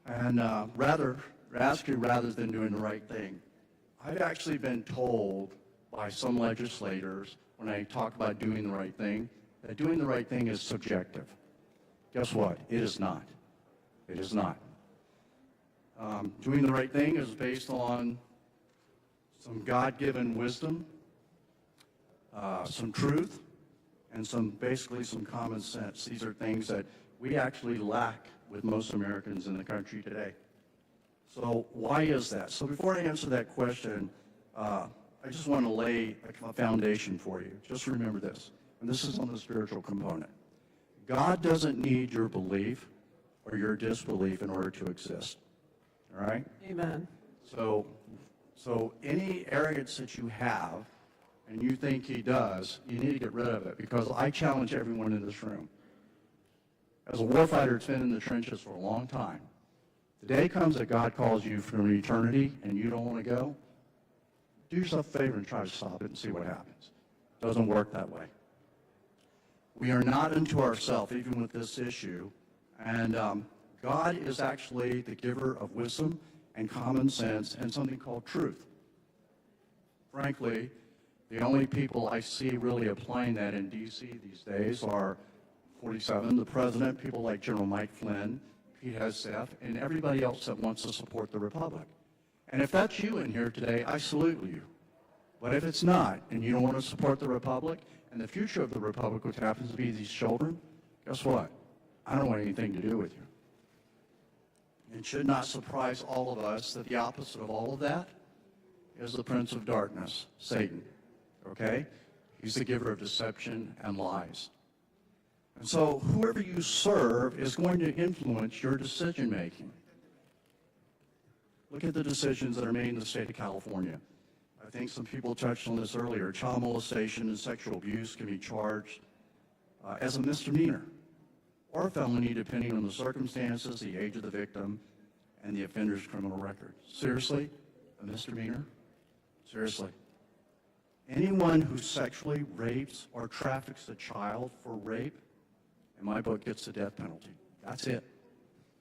And rather than doing the right thing, I've actually been told by some legislators when I talk about doing the right thing, that doing the right thing is subjective. Guess what? It is not. It is not. Doing the right thing is based on some God-given wisdom, some truth, and basically some common sense. These are things that we actually lack with most Americans in the country today. So why is that? So before I answer that question, I just want to lay a foundation for you. Just remember this, and this is on the spiritual component. God doesn't need your belief or your disbelief in order to exist, all right? Amen. So any arrogance that you have and you think he does, you need to get rid of it, because I challenge everyone in this room. As a warfighter that's been in the trenches for a long time, the day comes that God calls you for an eternity and you don't want to go, do yourself a favor and try to stop it and see what happens. It doesn't work that way. We are not unto ourselves, even with this issue, and God is actually the giver of wisdom and common sense and something called truth. Frankly, the only people I see really applying that in D.C. these days are 47, the president, people like General Mike Flynn, Pete Hegseth, and everybody else that wants to support the Republic. And if that's you in here today, I salute you. But if it's not, and you don't want to support the Republic, and the future of the Republic, which happens to be these children, guess what? I don't want anything to do with you. It should not surprise all of us that the opposite of all of that is the prince of darkness, Satan, okay? He's the giver of deception and lies. And so whoever you serve is going to influence your decision-making. Look at the decisions that are made in the state of California. I think some people touched on this earlier. Child molestation and sexual abuse can be charged as a misdemeanor or a felony, depending on the circumstances, the age of the victim, and the offender's criminal record. Seriously? A misdemeanor? Seriously? Anyone who sexually rapes or traffics a child for rape, in my book, gets the death penalty. That's it.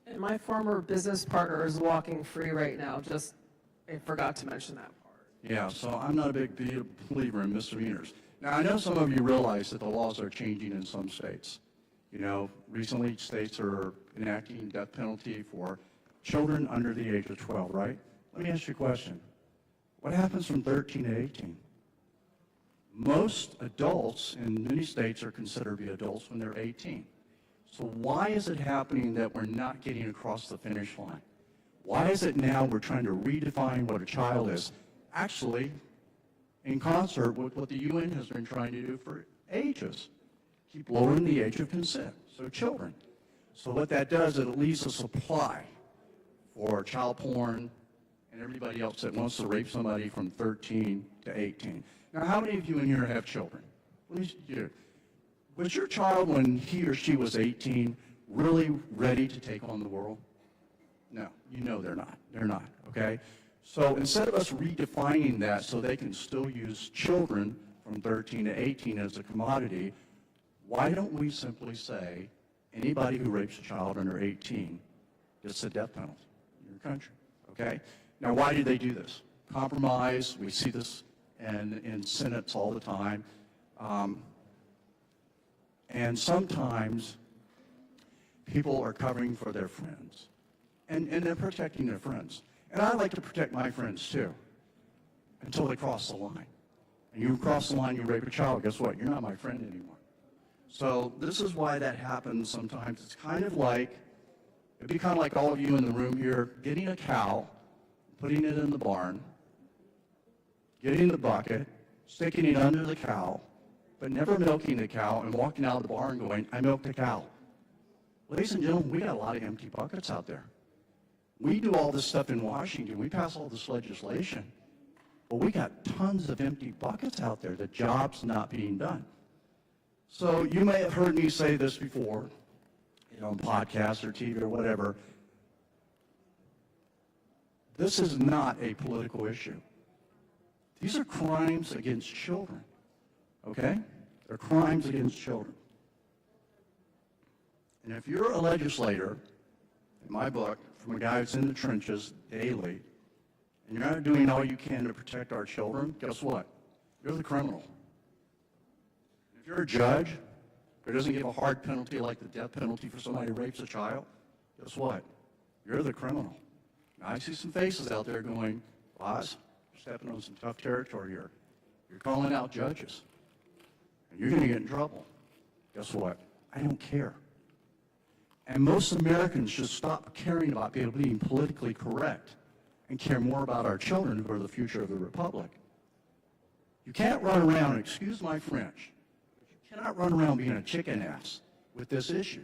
And my former business partner is walking free right now. Just, I forgot to mention that part. Yeah, so I'm not a big believer in misdemeanors. Now, I know some of you realize that the laws are changing in some states. You know, recently states are enacting death penalty for children under the age of 12, right? Let me ask you a question. What happens from 13 to 18? Most adults in many states are considered to be adults when they're 18. So why is it happening that we're not getting across the finish line? Why is it now we're trying to redefine what a child is? Actually, in concert with what the UN has been trying to do for ages. Keep lowering the age of consent, so children. So what that does, it leaves a supply for child porn, and everybody else that wants to rape somebody from 13 to 18. Now, how many of you in here have children? Let me do. Was your child, when he or she was 18, really ready to take on the world? No, you know they're not. They're not, okay? So instead of us redefining that so they can still use children from 13 to 18 as a commodity, why don't we simply say anybody who rapes a child under 18 gets a death penalty in your country, okay? Now, why do they do this? Compromise, we see this in senates all the time. And sometimes people are covering for their friends, and they're protecting their friends. And I like to protect my friends too, until they cross the line. And you cross the line, you rape a child, guess what? You're not my friend anymore. So this is why that happens sometimes. It's kind of like, it'd be kind of like all of you in the room here getting a cow, putting it in the barn, getting the bucket, sticking it under the cow, but never milking the cow and walking out of the barn going, I milked the cow. Ladies and gentlemen, we got a lot of empty buckets out there. We do all this stuff in Washington. We pass all this legislation. But we got tons of empty buckets out there. The job's not being done. So you may have heard me say this before, on podcasts or TV or whatever. This is not a political issue. These are crimes against children, okay? They're crimes against children. And if you're a legislator, in my book, from a guy who's in the trenches daily, and you're not doing all you can to protect our children, guess what? You're the criminal. If you're a judge who doesn't give a hard penalty like the death penalty for somebody who rapes a child, guess what? You're the criminal. Now, I see some faces out there going, Oz, you're stepping on some tough territory here. You're calling out judges, and you're going to get in trouble. Guess what? I don't care. And most Americans should stop caring about being politically correct and care more about our children who are the future of the republic. You can't run around, excuse my French, but you cannot run around being a chicken ass with this issue,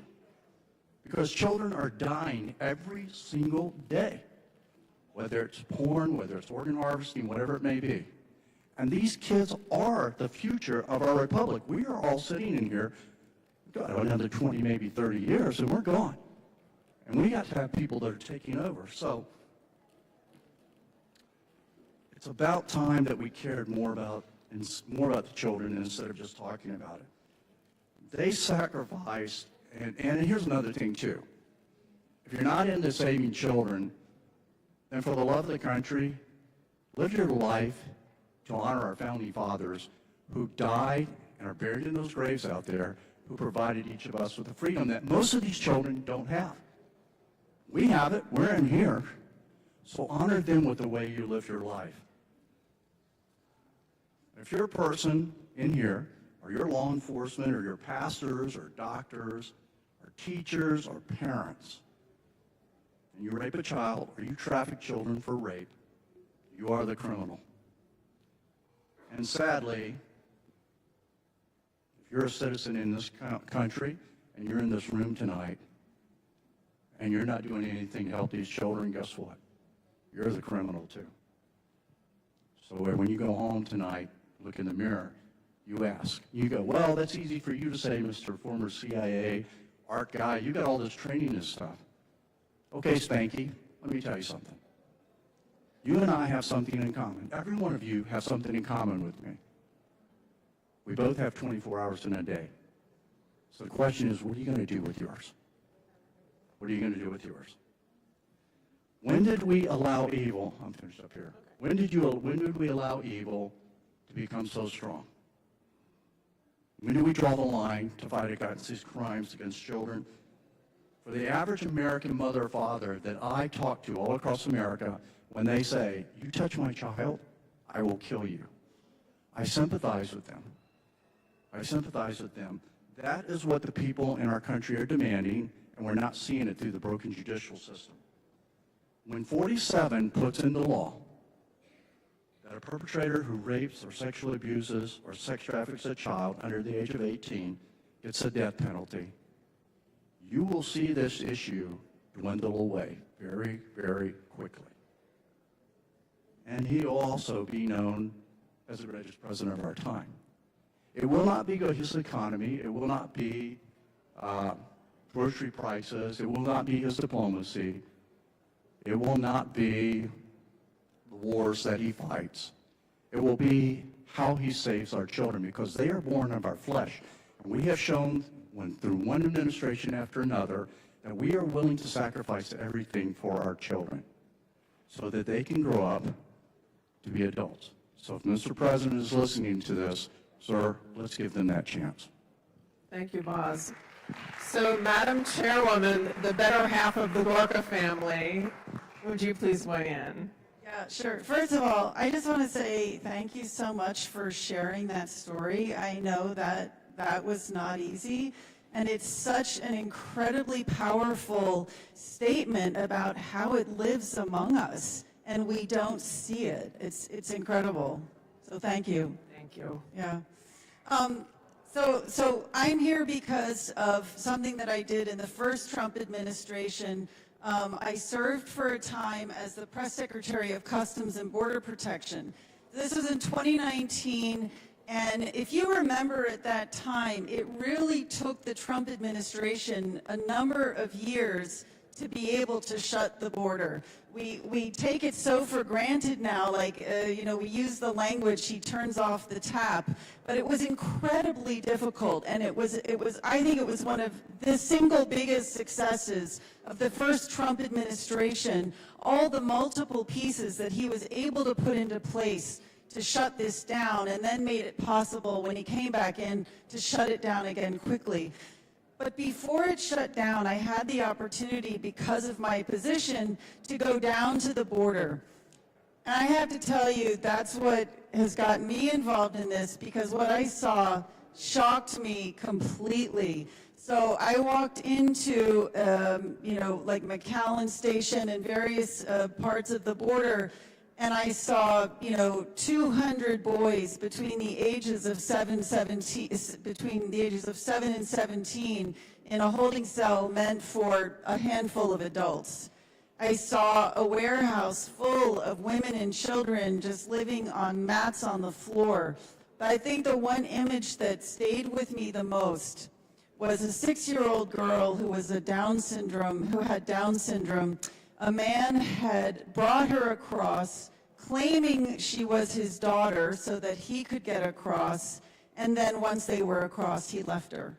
because children are dying every single day, whether it's porn, whether it's organ harvesting, whatever it may be. And these kids are the future of our republic. We are all sitting in here, got another 20, maybe 30 years, and we're gone. And we got to have people that are taking over. So it's about time that we cared more about the children instead of just talking about it. They sacrificed, and here's another thing too. If you're not into saving children, then for the love of the country, live your life to honor our founding fathers who died and are buried in those graves out there, who provided each of us with the freedom that most of these children don't have. We have it, we're in here, so honor them with the way you live your life. If you're a person in here, or you're law enforcement, or you're pastors, or doctors, or teachers, or parents, and you rape a child, or you traffic children for rape, you are the criminal. And sadly, if you're a citizen in this country, and you're in this room tonight, and you're not doing anything to help these children, guess what? You're the criminal too. So when you go home tonight, look in the mirror, you ask. You go, well, that's easy for you to say, Mr. former CIA art guy. You got all this training and stuff. Okay, Spanky, let me tell you something. You and I have something in common. Every one of you has something in common with me. We both have 24 hours in a day. So the question is, what are you going to do with yours? What are you going to do with yours? When did we allow evil? I'm finished up here. When did we allow evil to become so strong? When do we draw the line to fight against these crimes against children? For the average American mother or father that I talk to all across America, when they say, you touch my child, I will kill you, I sympathize with them. I sympathize with them. That is what the people in our country are demanding, and we're not seeing it through the broken judicial system. When 47 puts into law that a perpetrator who rapes or sexually abuses or sex traffics a child under the age of 18 gets a death penalty, you will see this issue dwindle away very, very quickly. and he will also be known as the greatest president of our time. It will not be his economy. It will not be grocery prices. It will not be his diplomacy. It will not be the wars that he fights. It will be how he saves our children, because they are born of our flesh. And we have shown through one administration after another that we are willing to sacrifice everything for our children so that they can grow up to be adults. So if Mr. President is listening to this, sir, let's give them that chance. Thank you, Boz. So, Madam Chairwoman, the better half of the Gorka family, would you please weigh in? Yeah, sure. First of all, I just want to say thank you so much for sharing that story. I know that that was not easy, and it's such an incredibly powerful statement about how it lives among us, and we don't see it. It's incredible. So thank you. Thank you. Yeah. So I'm here because of something that I did in the first Trump administration. I served for a time as the press secretary of Customs and Border Protection. This was in 2019, and if you remember at that time, it really took the Trump administration a number of years to be able to shut the border. We take it so for granted now, like, we use the language, he turns off the tap, but it was incredibly difficult, and I think it was one of the single biggest successes of the first Trump administration, all the multiple pieces that he was able to put into place to shut this down, and then made it possible when he came back in to shut it down again quickly. But before it shut down, I had the opportunity, because of my position, to go down to the border. And I have to tell you, that's what has gotten me involved in this, because what I saw shocked me completely. So I walked into, like McAllen Station and various parts of the border, and I saw, 200 boys between the ages of 7 and 17 in a holding cell meant for a handful of adults. I saw a warehouse full of women and children just living on mats on the floor. But I think the one image that stayed with me the most was a 6-year-old girl who had Down syndrome. A man had brought her across, claiming she was his daughter so that he could get across, and then once they were across, he left her.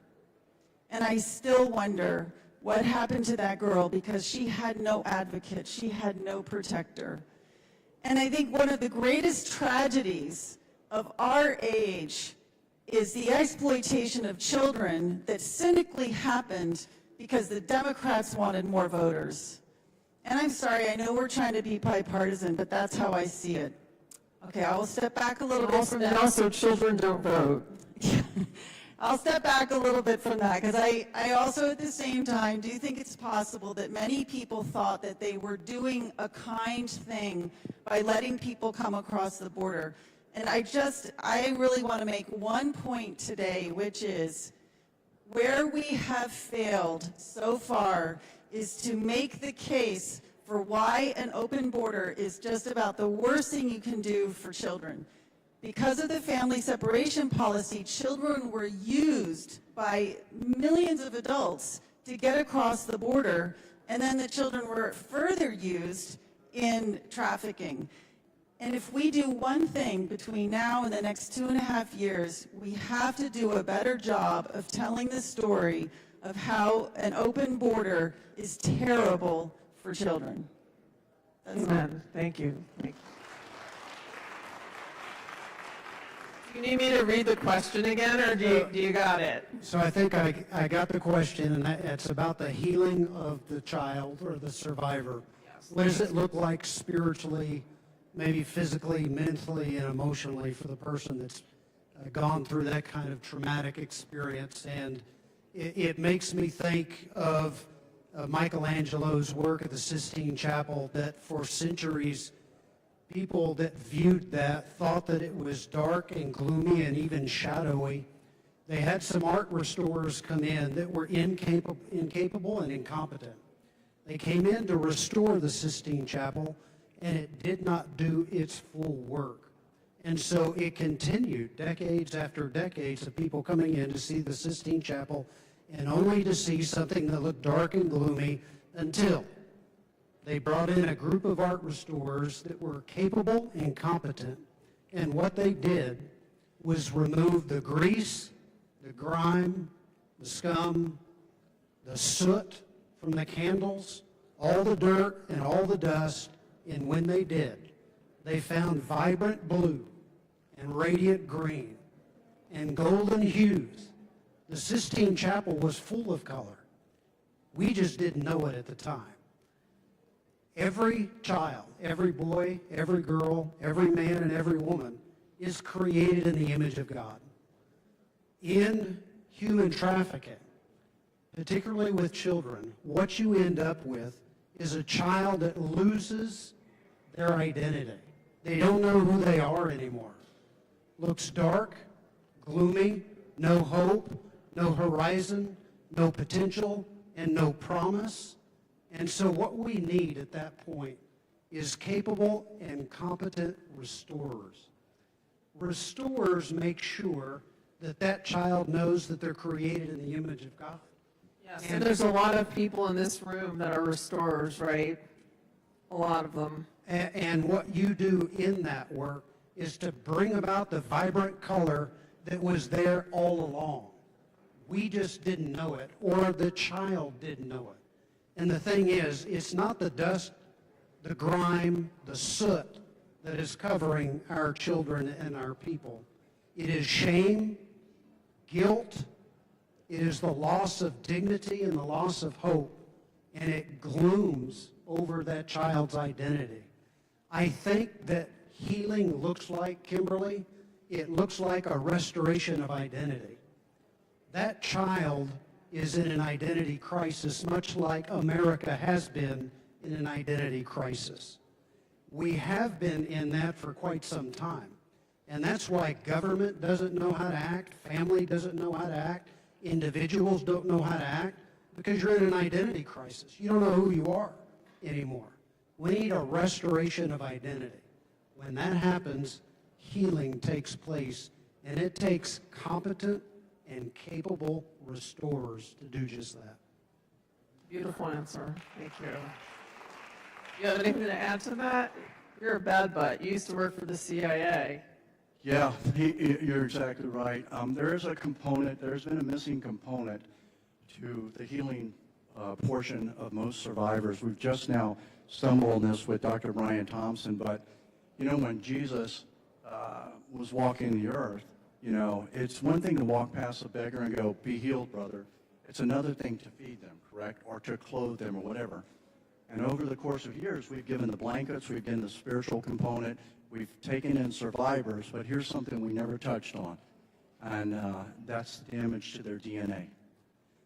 And I still wonder what happened to that girl, because she had no advocate, she had no protector. And I think one of the greatest tragedies of our age is the exploitation of children that cynically happened because the Democrats wanted more voters. And I'm sorry, I know we're trying to be bipartisan, but that's how I see it. Okay, I will step back a little bit from that. And also, children don't vote. I'll step back a little bit from that, because I also at the same time do think it's possible that many people thought that they were doing a kind thing by letting people come across the border. And I really want to make one point today, which is where we have failed so far is to make the case for why an open border is just about the worst thing you can do for children. Because of the family separation policy, children were used by millions of adults to get across the border, and then the children were further used in trafficking. And if we do one thing between now and the next 2.5 years, we have to do a better job of telling the story of how an open border is terrible for children. That's all. Amen. Thank you. Do you need me to read the question again, or do you got it? So I think I got the question, and it's about the healing of the child or the survivor. What does it look like spiritually, maybe physically, mentally, and emotionally for the person that's gone through that kind of traumatic experience? And it makes me think of Michelangelo's work at the Sistine Chapel, that for centuries, people that viewed that thought that it was dark and gloomy and even shadowy. They had some art restorers come in that were incapable and incompetent. They came in to restore the Sistine Chapel, and it did not do its full work. And so it continued decades after decades of people coming in to see the Sistine Chapel and only to see something that looked dark and gloomy until they brought in a group of art restorers that were capable and competent. And what they did was remove the grease, the grime, the scum, the soot from the candles, all the dirt and all the dust. And when they did, they found vibrant blue and radiant green and golden hues. The Sistine Chapel was full of color. We just didn't know it at the time. Every child, every boy, every girl, every man, and every woman is created in the image of God. In human trafficking, particularly with children, what you end up with is a child that loses their identity. They don't know who they are anymore. Looks dark, gloomy, no hope, no horizon, no potential, and no promise. And so what we need at that point is capable and competent restorers. Restorers make sure that that child knows that they're created in the image of God. Yes, and there's a lot of people in this room that are restorers, right? A lot of them. And what you do in that work is to bring about the vibrant color that was there all along. We just didn't know it, or the child didn't know it. And the thing is, it's not the dust, the grime, the soot that is covering our children and our people. It is shame, guilt, it is the loss of dignity and the loss of hope, and it glooms over that child's identity. I think that healing looks like, Kimberly, it looks like a restoration of identity. That child is in an identity crisis, much like America has been in an identity crisis. We have been in that for quite some time. And that's why government doesn't know how to act, family doesn't know how to act, individuals don't know how to act, because you're in an identity crisis. You don't know who you are anymore. We need a restoration of identity. When that happens, healing takes place, and it takes competent and capable restorers to do just that. Beautiful answer. Thank you. You have anything to add to that? You're a bad butt. You used to work for the CIA. Yeah, you're exactly right. There is a component, there's been a missing component to the healing portion of most survivors. We've just now stumbled on this with Dr. Brian Thompson, but you know, when Jesus was walking the earth, you know, it's one thing to walk past a beggar and go, be healed, brother. It's another thing to feed them, correct? Or to clothe them or whatever. And over the course of years, we've given the blankets, we've given the spiritual component, we've taken in survivors, but here's something we never touched on, and that's damage to their DNA.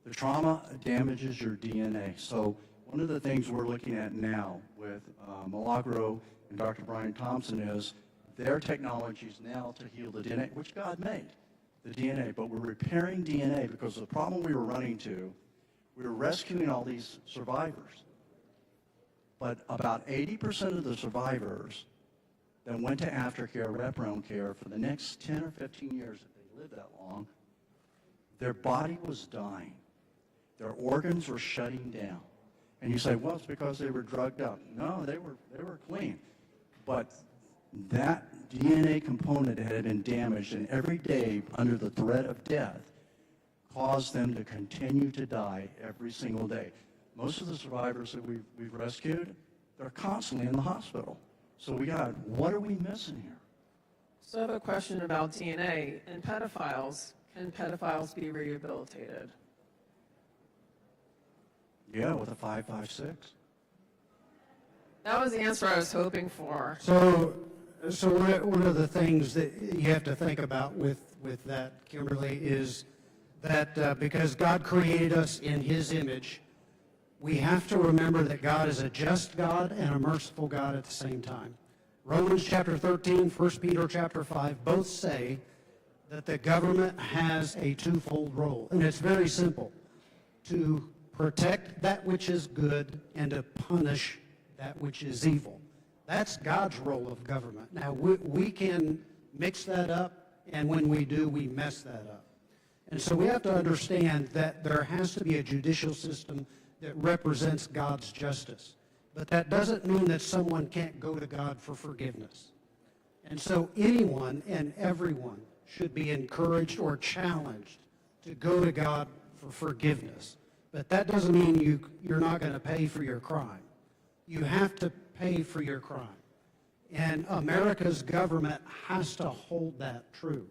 The trauma damages your DNA. So one of the things we're looking at now with Milagro and Dr. Brian Thompson is their technologies now to heal the DNA, which God made, the DNA, but we're repairing DNA because the problem we were running to, we were rescuing all these survivors, but about 80% of the survivors that went to aftercare, wraparound care for the next 10 or 15 years, if they lived that long, their body was dying. Their organs were shutting down. And you say, well, it's because they were drugged up. No, they were clean. But that DNA component had been damaged, and every day under the threat of death caused them to continue to die every single day. Most of the survivors that we've rescued, they're constantly in the hospital. So what are we missing here? So I have a question about DNA and pedophiles. Can pedophiles be rehabilitated? Yeah, with a 5.56. That was the answer I was hoping for. So one of the things that you have to think about with that, Kimberly, is that because God created us in His image, we have to remember that God is a just God and a merciful God at the same time. Romans chapter 13, 1 Peter chapter 5 both say that the government has a twofold role, and it's very simple: to protect that which is good and to punish that which is evil. That's God's role of government. Now, we can mix that up, and when we do, we mess that up. And so we have to understand that there has to be a judicial system that represents God's justice. But that doesn't mean that someone can't go to God for forgiveness. And so anyone and everyone should be encouraged or challenged to go to God for forgiveness. But that doesn't mean you're not going to pay for your crime. You have to pay for your crime. And America's government has to hold that true.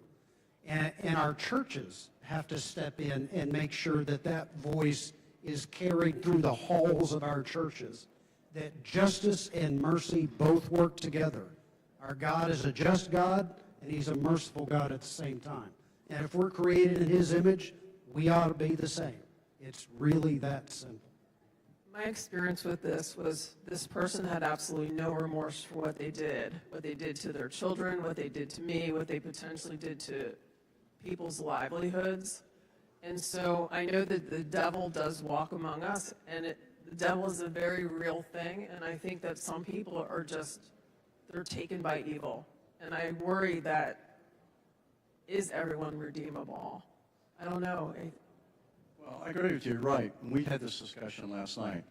And our churches have to step in and make sure that that voice is carried through the halls of our churches, that justice and mercy both work together. Our God is a just God, and he's a merciful God at the same time. And if we're created in his image, we ought to be the same. It's really that simple. My experience with this was this person had absolutely no remorse for what they did to their children, what they did to me, what they potentially did to people's livelihoods. And so I know that the devil does walk among us, and the devil is a very real thing, and I think that some people are just, they're taken by evil. And I worry that, is everyone redeemable? I don't know. Well, I agree with you, you're right. We had this discussion last night.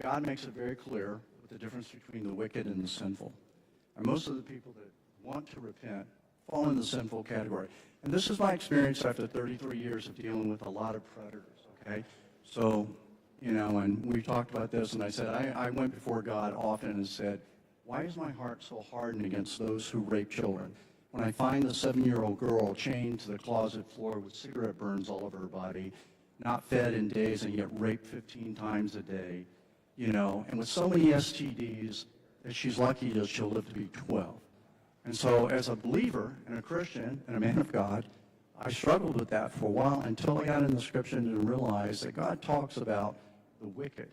God makes it very clear what the difference between the wicked and the sinful. And most of the people that want to repent fall in the sinful category. And this is my experience after 33 years of dealing with a lot of predators, okay? So, and we talked about this, and I said, I went before God often and said, why is my heart so hardened against those who rape children? When I find the 7-year-old girl chained to the closet floor with cigarette burns all over her body, not fed in days and yet raped 15 times a day, and with so many STDs that she's lucky that she'll live to be 12. And so as a believer and a Christian and a man of God, I struggled with that for a while until I got in the scripture and realized that God talks about the wicked.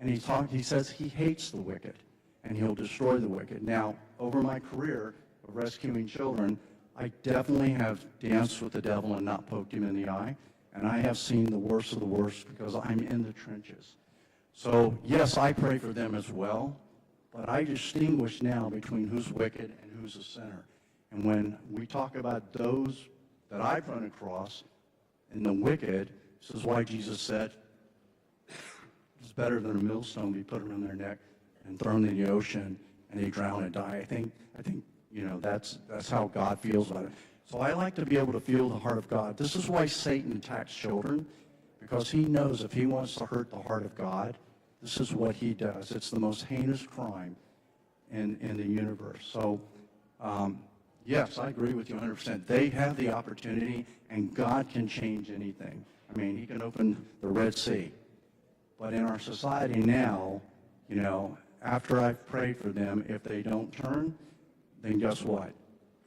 And he says he hates the wicked and he'll destroy the wicked. Now, over my career of rescuing children, I definitely have danced with the devil and not poked him in the eye. And I have seen the worst of the worst because I'm in the trenches. So, yes, I pray for them as well, but I distinguish now between who's wicked and who's a sinner. And when we talk about those that I've run across and the wicked, this is why Jesus said, it's better than a millstone be put around their neck and thrown in the ocean and they drown and die. I think that's how God feels about it. So I like to be able to feel the heart of God. This is why Satan attacks children, because he knows if he wants to hurt the heart of God, this is what he does. It's the most heinous crime in the universe. So, yes, I agree with you 100%. They have the opportunity, and God can change anything. I mean, he can open the Red Sea. But in our society now, after I've prayed for them, if they don't turn, then guess what?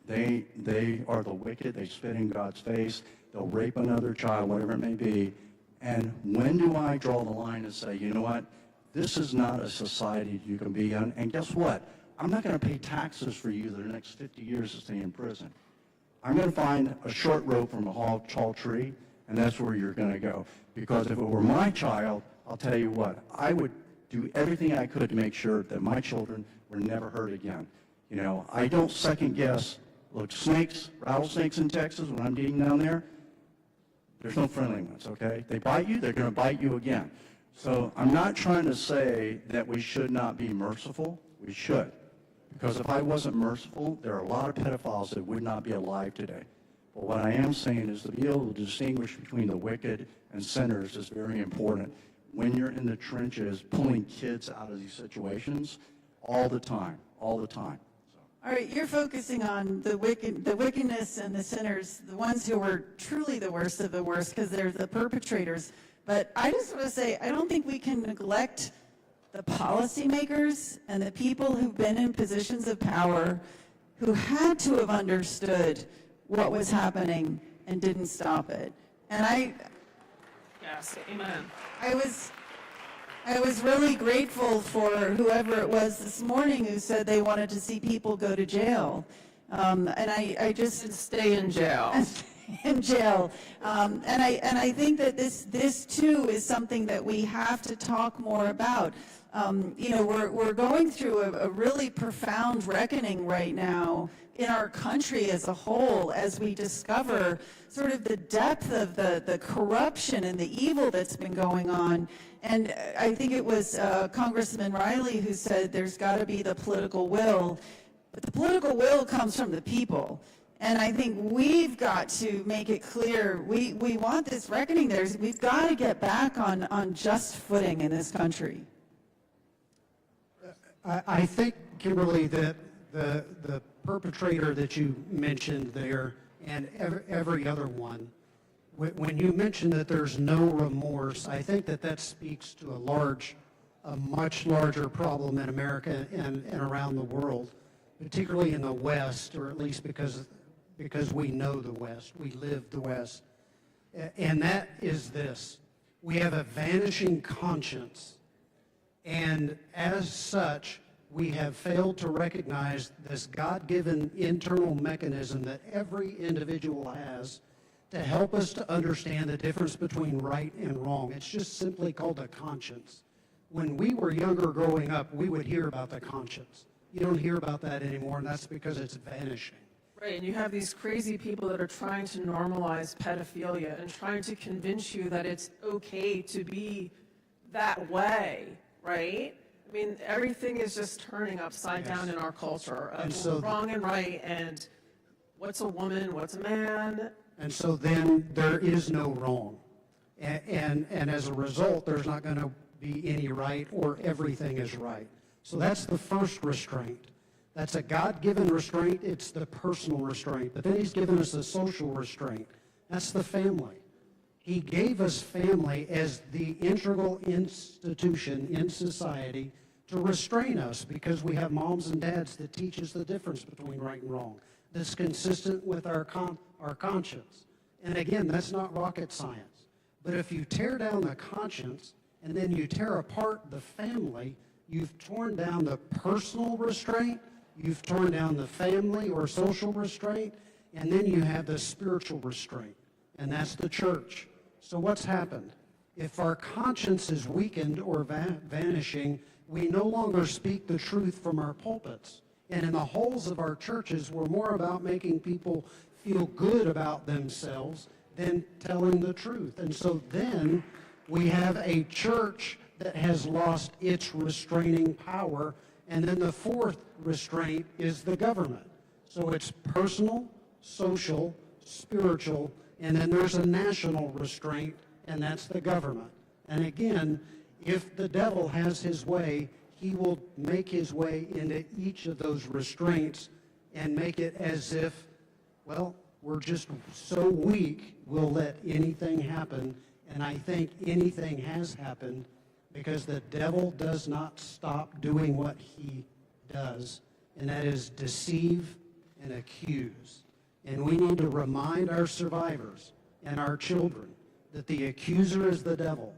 They are the wicked. They spit in God's face. They'll rape another child, whatever it may be. And when do I draw the line and say, you know what? This is not a society you can be in. And guess what? I'm not going to pay taxes for you the next 50 years to stay in prison. I'm going to find a short rope from a tall tree, and that's where you're going to go. Because if it were my child, I'll tell you what, I would do everything I could to make sure that my children were never hurt again. I don't second guess. Look, rattlesnakes in Texas, when I'm digging down there, there's no friendly ones, okay? They bite you, they're going to bite you again. So I'm not trying to say that we should not be merciful. We should. Because if I wasn't merciful, there are a lot of pedophiles that would not be alive today. But what I am saying is to be able to distinguish between the wicked and sinners is very important. When you're in the trenches, pulling kids out of these situations all the time. All right, you're focusing on the wickedness and the sinners, the ones who are truly the worst of the worst, because they're the perpetrators. But I just want to say, I don't think we can neglect the policymakers and the people who've been in positions of power who had to have understood what was happening and didn't stop it. And Yes, amen. I was really grateful for whoever it was this morning who said they wanted to see people go to jail. And I just Stay in jail. in jail. And I think that this too is something that we have to talk more about. We're going through a really profound reckoning right now in our country as a whole, as we discover sort of the depth of the corruption and the evil that's been going on. And I think it was Congressman Riley who said there's got to be the political will, but the political will comes from the people. And I think we've got to make it clear, we want this reckoning. We've got to get back on just footing in this country. I think, Kimberly, that the perpetrator that you mentioned there and every other one, when you mention that there's no remorse, I think that speaks to a much larger problem in America and around the world, particularly in the West, or at least because we know the West, we live the West. And that is this: we have a vanishing conscience. And as such, we have failed to recognize this God-given internal mechanism that every individual has to help us to understand the difference between right and wrong. It's just simply called a conscience. When we were younger growing up, we would hear about the conscience. You don't hear about that anymore, and that's because it's vanishing. Right, and you have these crazy people that are trying to normalize pedophilia and trying to convince you that it's okay to be that way, right? I mean, everything is just turning upside down in our culture of wrong and right, and what's a woman, what's a man. And so then there is no wrong. And as a result, there's not going to be any right, or everything is right. So that's the first restraint. That's a God-given restraint. It's the personal restraint. But then he's given us a social restraint. That's the family. He gave us family as the integral institution in society to restrain us, because we have moms and dads that teach us the difference between right and wrong, that's consistent with our conscience. And again, that's not rocket science. But if you tear down the conscience and then you tear apart the family, you've torn down the personal restraint, you've torn down the family or social restraint, and then you have the spiritual restraint, and that's the church. So what's happened? If our conscience is weakened or vanishing, we no longer speak the truth from our pulpits. And in the halls of our churches, we're more about making people feel good about themselves than telling the truth. And so then we have a church that has lost its restraining power. And then the fourth restraint is the government. So it's personal, social, spiritual, and then there's a national restraint, and that's the government. And again, if the devil has his way, he will make his way into each of those restraints and make it as if, well, we're just so weak, we'll let anything happen. And I think anything has happened because the devil does not stop doing what he does, and that is deceive and accuse. And we need to remind our survivors and our children that the accuser is the devil.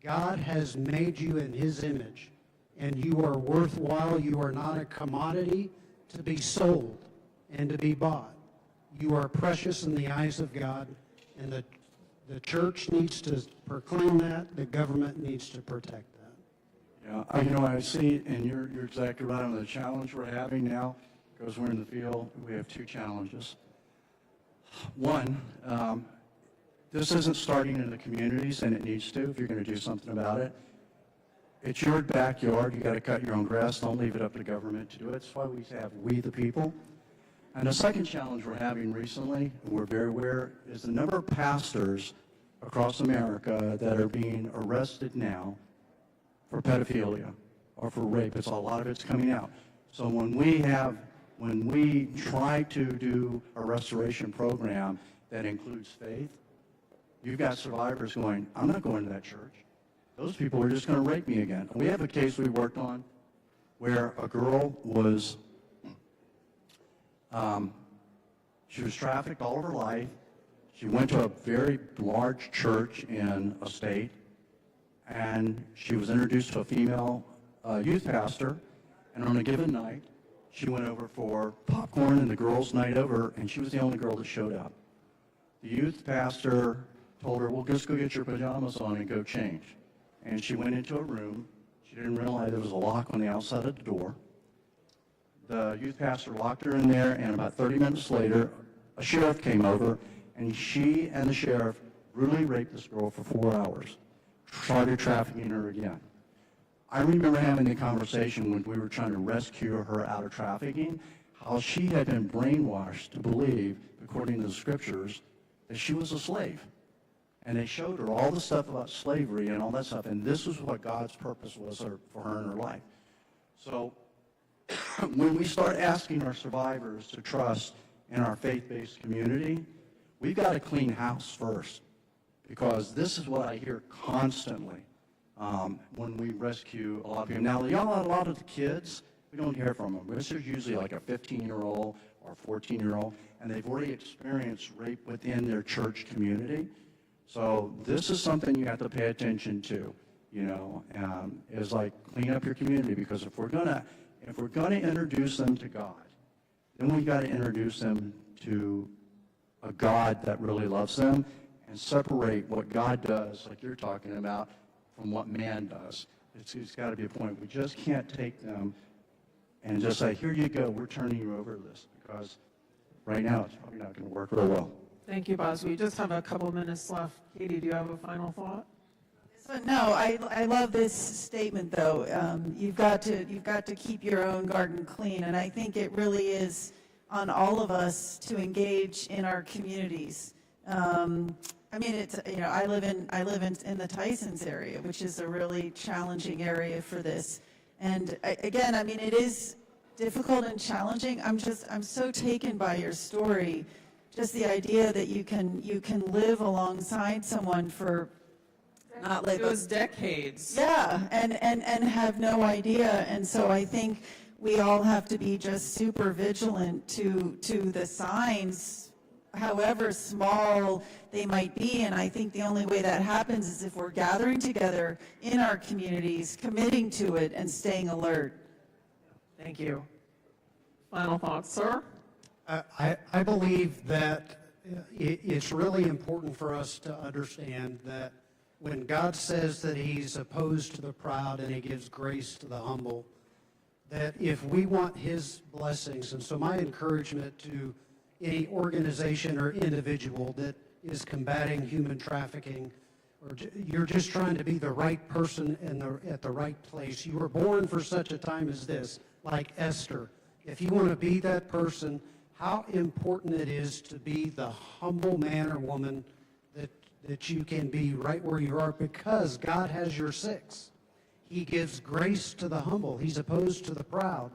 God has made you in his image, and you are worthwhile. You are not a commodity to be sold and to be bought. You are precious in the eyes of God, and the church needs to proclaim that. The government needs to protect that. Yeah, I see, and you're exactly right on the challenge we're having now, because we're in the field. We have two challenges. One, this isn't starting in the communities, and it needs to if you're going to do something about it. It's your backyard. You got to cut your own grass. Don't leave it up to the government to do it. That's why we have We the People. And the second challenge we're having recently, and we're very aware, is the number of pastors across America that are being arrested now for pedophilia or for rape. A lot of it's coming out. So when we try to do a restoration program that includes faith, you've got survivors going, I'm not going to that church. Those people are just going to rape me again. We have a case we worked on where a girl was, she was trafficked all of her life. She went to a very large church in a state, and she was introduced to a female youth pastor, and on a given night, she went over for popcorn and the girls' night over, and she was the only girl that showed up. The youth pastor told her, well, just go get your pajamas on and go change. And she went into a room. She didn't realize there was a lock on the outside of the door. The youth pastor locked her in there, and about 30 minutes later, a sheriff came over, and she and the sheriff brutally raped this girl for 4 hours, started trafficking her again. I remember having a conversation when we were trying to rescue her out of trafficking, how she had been brainwashed to believe, according to the scriptures, that she was a slave. And they showed her all the stuff about slavery and all that stuff, and this was what God's purpose was for her in her life. So when we start asking our survivors to trust in our faith-based community, we've got to clean house first, because this is what I hear constantly when we rescue a lot of people. Now, a lot of the kids, we don't hear from them. This is usually like a 15-year-old or a 14-year-old, and they've already experienced rape within their church community. So this is something you have to pay attention to, is like clean up your community, because if we're gonna introduce them to God, then we've got to introduce them to a God that really loves them, and separate what God does, like you're talking about, from what man does. It's got to be a point. We just can't take them and just say, here you go, we're turning you over to this, because right now it's probably not going to work real well. Thank you, Buzz. We just have a couple minutes left. Katie, do you have a final thought? So, no, I love this statement, though. You've got to keep your own garden clean, and I think it really is on all of us to engage in our communities. I mean, it's, I live in the Tysons area, which is a really challenging area for this. And again, I mean, it is difficult and challenging. I'm so taken by your story. Just the idea that you can live alongside someone for not like those decades. Yeah, and have no idea. And so I think we all have to be just super vigilant to the signs, however small they might be. And I think the only way that happens is if we're gathering together in our communities, committing to it, and staying alert. Thank you. Final thoughts, sir? I believe that it's really important for us to understand that when God says that he's opposed to the proud and he gives grace to the humble, that if we want his blessings, and so my encouragement to any organization or individual that is combating human trafficking, or you're just trying to be the right person at the right place. You were born for such a time as this, like Esther. If you want to be that person, how important it is to be the humble man or woman that you can be right where you are, because God has your six. He gives grace to the humble. He's opposed to the proud.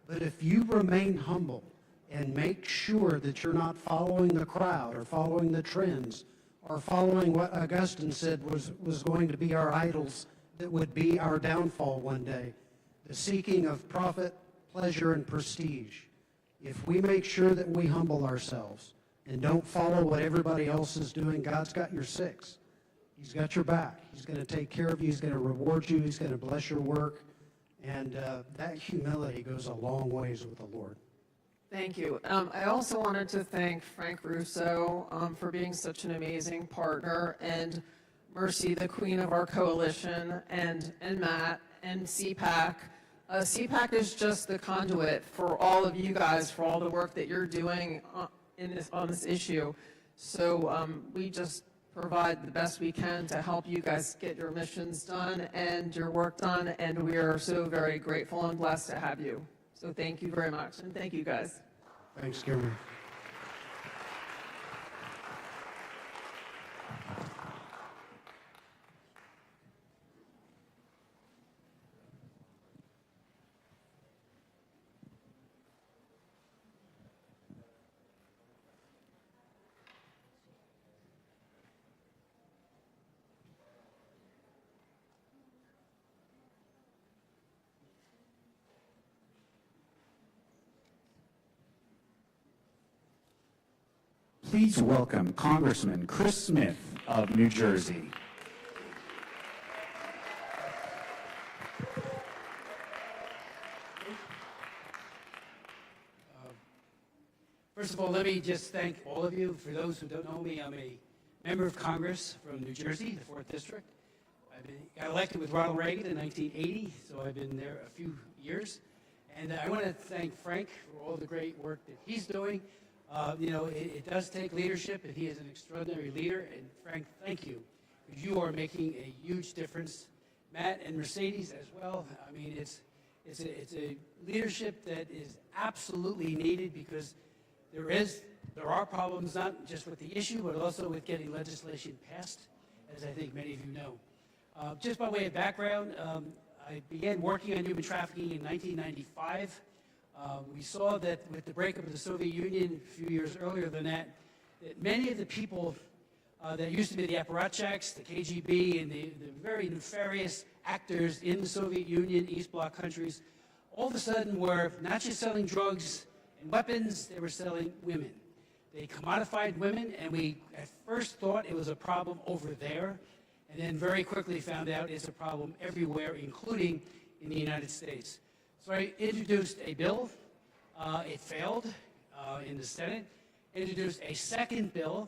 But if you remain humble and make sure that you're not following the crowd or following the trends or following what Augustine said was going to be our idols that would be our downfall one day, the seeking of profit, pleasure, and prestige. If we make sure that we humble ourselves and don't follow what everybody else is doing, God's got your six. He's got your back. He's going to take care of you. He's going to reward you. He's going to bless your work. And that humility goes a long ways with the Lord. Thank you. I also wanted to thank Frank Russo for being such an amazing partner, and Mercy, the queen of our coalition, and Matt, and CPAC. CPAC is just the conduit for all of you guys, for all the work that you're doing on this issue. So we just provide the best we can to help you guys get your missions done and your work done, and we are so very grateful and blessed to have you. So thank you very much, and thank you guys. Thanks, Kimberly. Please welcome Congressman Chris Smith of New Jersey. First First of all, let me just thank all of you. For those who don't know me, I'm a member of Congress from New Jersey, the 4th District. Got elected with Ronald Reagan in 1980, so I've been there a few years. And I want to thank Frank for all the great work that he's doing. You know, it does take leadership, and he is an extraordinary leader. And Frank, thank you, because you are making a huge difference. Matt and Mercedes as well. I mean, it's a leadership that is absolutely needed, because there are problems not just with the issue, but also with getting legislation passed, as I think many of you know. Just by way of background, I began working on human trafficking in 1995. We saw that with the breakup of the Soviet Union a few years earlier than that many of the people that used to be the apparatchiks, the KGB, and the very nefarious actors in the Soviet Union, East Bloc countries, all of a sudden were not just selling drugs and weapons, they were selling women. They commodified women, and we at first thought it was a problem over there, and then very quickly found out it's a problem everywhere, including in the United States. So I introduced a bill. It failed in the Senate. Introduced a second bill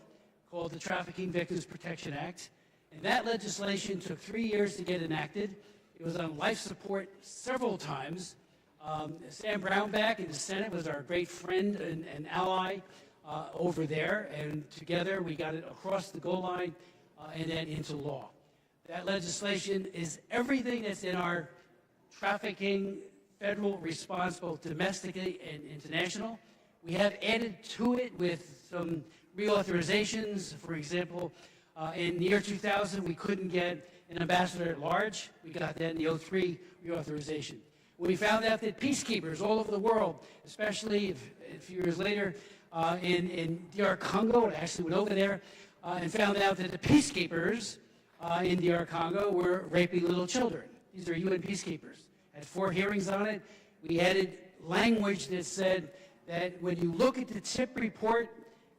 called the Trafficking Victims Protection Act. And that legislation took 3 years to get enacted. It was on life support several times. Sam Brownback in the Senate was our great friend and ally over there. And together we got it across the goal line and then into law. That legislation is everything that's in our trafficking federal response, both domestically and international. We have added to it with some reauthorizations. For example, in the year 2000, we couldn't get an ambassador at large. We got that in the 2003 reauthorization. We found out that peacekeepers all over the world, especially a few years later in DR Congo, I actually went over there and found out that the peacekeepers in DR Congo were raping little children. These are UN peacekeepers. Had 4 hearings on it. We added language that said that when you look at the TIP report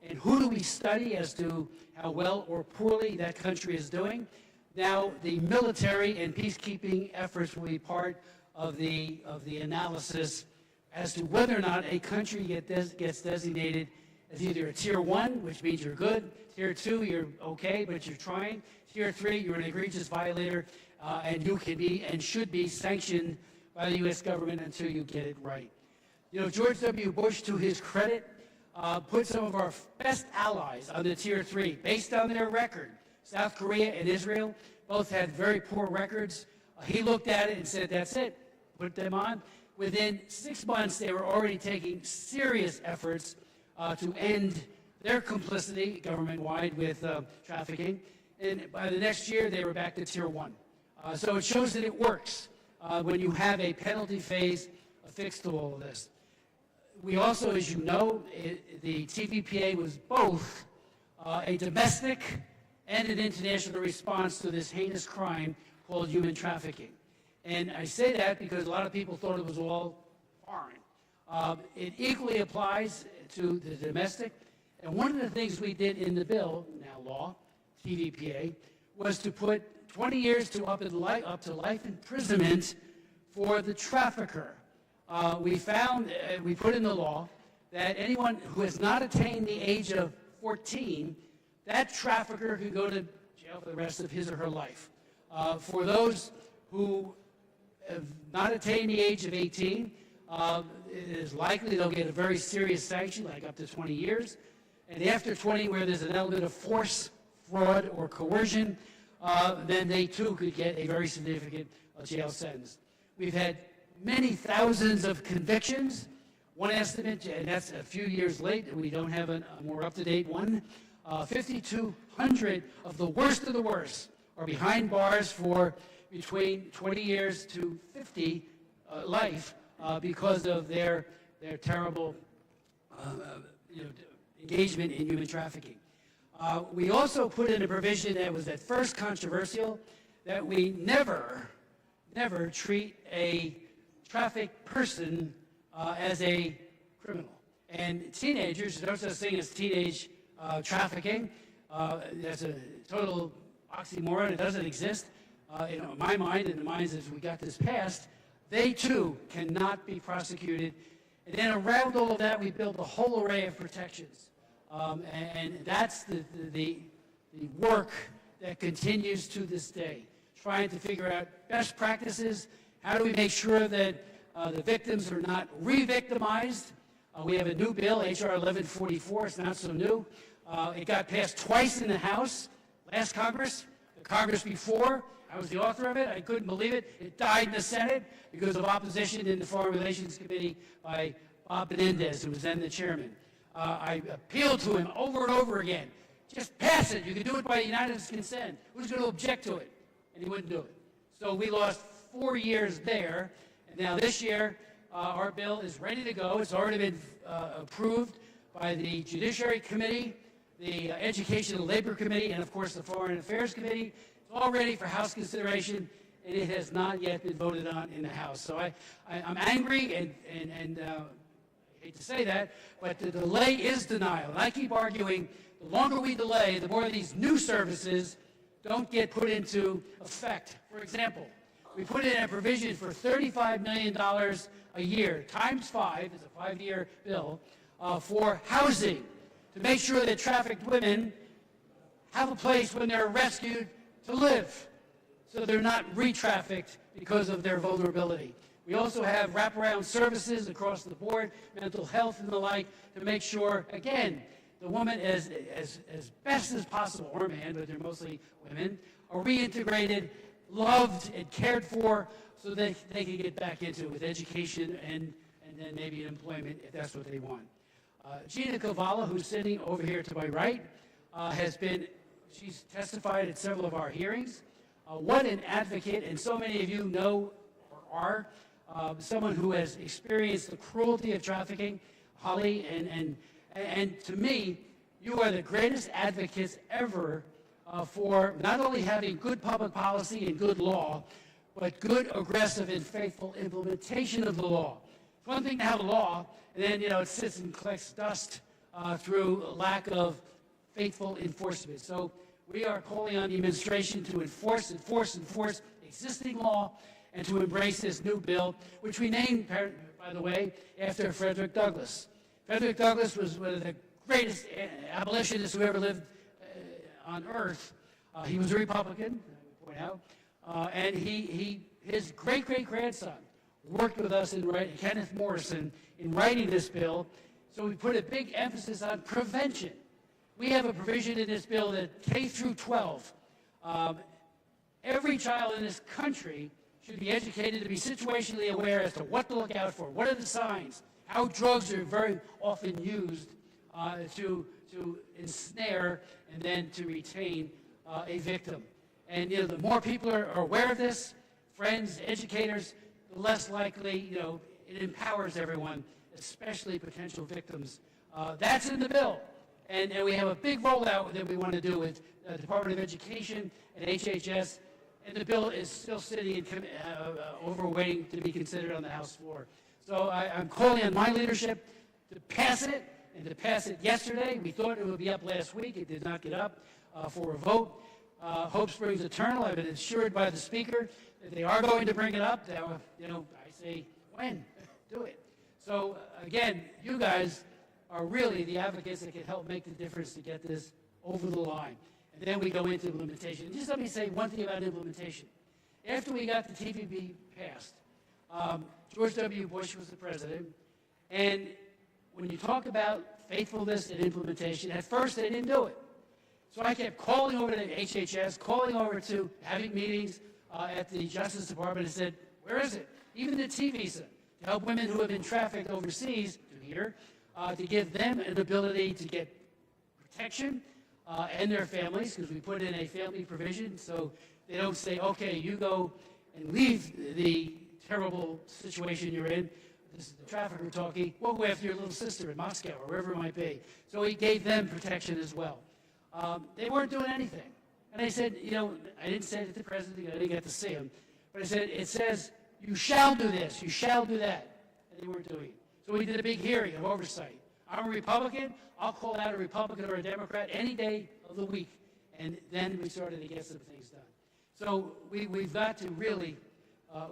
and who do we study as to how well or poorly that country is doing, now the military and peacekeeping efforts will be part of the analysis as to whether or not a country gets designated as either a Tier 1, which means you're good, Tier 2, you're okay, but you're trying, Tier 3, you're an egregious violator, and you can be and should be sanctioned by the U.S. government until you get it right. You know, George W. Bush, to his credit, put some of our best allies on the Tier 3 based on their record. South Korea and Israel both had very poor records. He looked at it and said, that's it, put them on. Within 6 months, they were already taking serious efforts to end their complicity government-wide with trafficking. And by the next year, they were back to Tier 1. So it shows that it works when you have a penalty phase affixed to all of this. We also, as you know, the TVPA was both a domestic and an international response to this heinous crime called human trafficking. And I say that because a lot of people thought it was all foreign. It equally applies to the domestic. And one of the things we did in the bill, now law, TVPA, was to put 20 years to up to life imprisonment for the trafficker. We found, we put in the law, that anyone who has not attained the age of 14, that trafficker could go to jail for the rest of his or her life. For those who have not attained the age of 18, it is likely they'll get a very serious sanction, like up to 20 years. And after 20, where there's an element of force, fraud, or coercion, then they too could get a very significant jail sentence. We've had many thousands of convictions. One estimate, and that's a few years late, we don't have a more up-to-date one, 5,200 of the worst are behind bars for between 20 years to 50 life because of their terrible engagement in human trafficking. We also put in a provision that was at first controversial, that we never treat a trafficked person as a criminal. And teenagers, there's no such thing as teenage trafficking. That's a total oxymoron. It doesn't exist. In my mind, in the minds as we got this passed, they too cannot be prosecuted. And then around all of that, we built a whole array of protections. And that's the work that continues to this day, trying to figure out best practices. How do we make sure that the victims are not re-victimized? We have a new bill, H.R. 1144. It's not so new. It got passed twice in the House, last Congress. The Congress before, I was the author of it. I couldn't believe it. It died in the Senate because of opposition in the Foreign Relations Committee by Bob Menendez, who was then the chairman. I appealed to him over and over again. Just pass it. You can do it by unanimous consent. Who's going to object to it? And he wouldn't do it. So we lost 4 years there. And now this year, our bill is ready to go. It's already been approved by the Judiciary Committee, the Education and Labor Committee, and of course the Foreign Affairs Committee. It's all ready for House consideration, and it has not yet been voted on in the House. So I'm angry, and I hate to say that, but the delay is denial. And I keep arguing, the longer we delay, the more of these new services don't get put into effect. For example, we put in a provision for $35 million a year, times 5, it's a 5-year bill, for housing, to make sure that trafficked women have a place when they're rescued to live, so they're not re-trafficked because of their vulnerability. We also have wraparound services across the board, mental health and the like, to make sure, again, the woman, as best as possible, or man, but they're mostly women, are reintegrated, loved, and cared for, so that they can get back into it with education and then maybe employment if that's what they want. Gina Kavala, who's sitting over here to my right, she's testified at several of our hearings. What an advocate, and so many of you know or are, someone who has experienced the cruelty of trafficking. Holly, and to me, you are the greatest advocates ever for not only having good public policy and good law, but good, aggressive, and faithful implementation of the law. It's one thing to have a law, and then, it sits and collects dust through lack of faithful enforcement. So we are calling on the administration to enforce existing law and to embrace this new bill, which we named, by the way, after Frederick Douglass. Frederick Douglass was one of the greatest abolitionists who ever lived on earth. He was a Republican, I would point out, and his great-great-grandson worked with us Kenneth Morrison, in writing this bill. So we put a big emphasis on prevention. We have a provision in this bill that K through 12, every child in this country should be educated to be situationally aware as to what to look out for, what are the signs, how drugs are very often used to ensnare and then to retain a victim. And the more people are aware of this, friends, educators, the less likely, it empowers everyone, especially potential victims. That's in the bill. And we have a big rollout that we want to do with the Department of Education and HHS, and the bill is still sitting waiting to be considered on the House floor. So I'm calling on my leadership to pass it, and to pass it yesterday. We thought it would be up last week. It did not get up for a vote. Hope springs eternal. I've been assured by the Speaker that they are going to bring it up. Now, I say, when? Do it. So, again, you guys are really the advocates that can help make the difference to get this over the line. And then we go into implementation. And just let me say one thing about implementation. After we got the TPP passed, George W. Bush was the president, and when you talk about faithfulness and implementation, at first they didn't do it. So I kept calling over to HHS, calling over to having meetings at the Justice Department, and said, where is it? Even the T visa, to help women who have been trafficked overseas to here, to give them an ability to get protection and their families, because we put in a family provision so they don't say, okay, you go and leave the terrible situation you're in. This is the trafficker talking. We'll go after your little sister in Moscow or wherever it might be. So he gave them protection as well. They weren't doing anything. And I said, I didn't say it to the president, I didn't get to see him, but I said, it says, you shall do this, you shall do that. And they weren't doing it. So we did a big hearing of oversight. I'm a Republican. I'll call out a Republican or a Democrat any day of the week. And then we started to get some things done. So we've got to really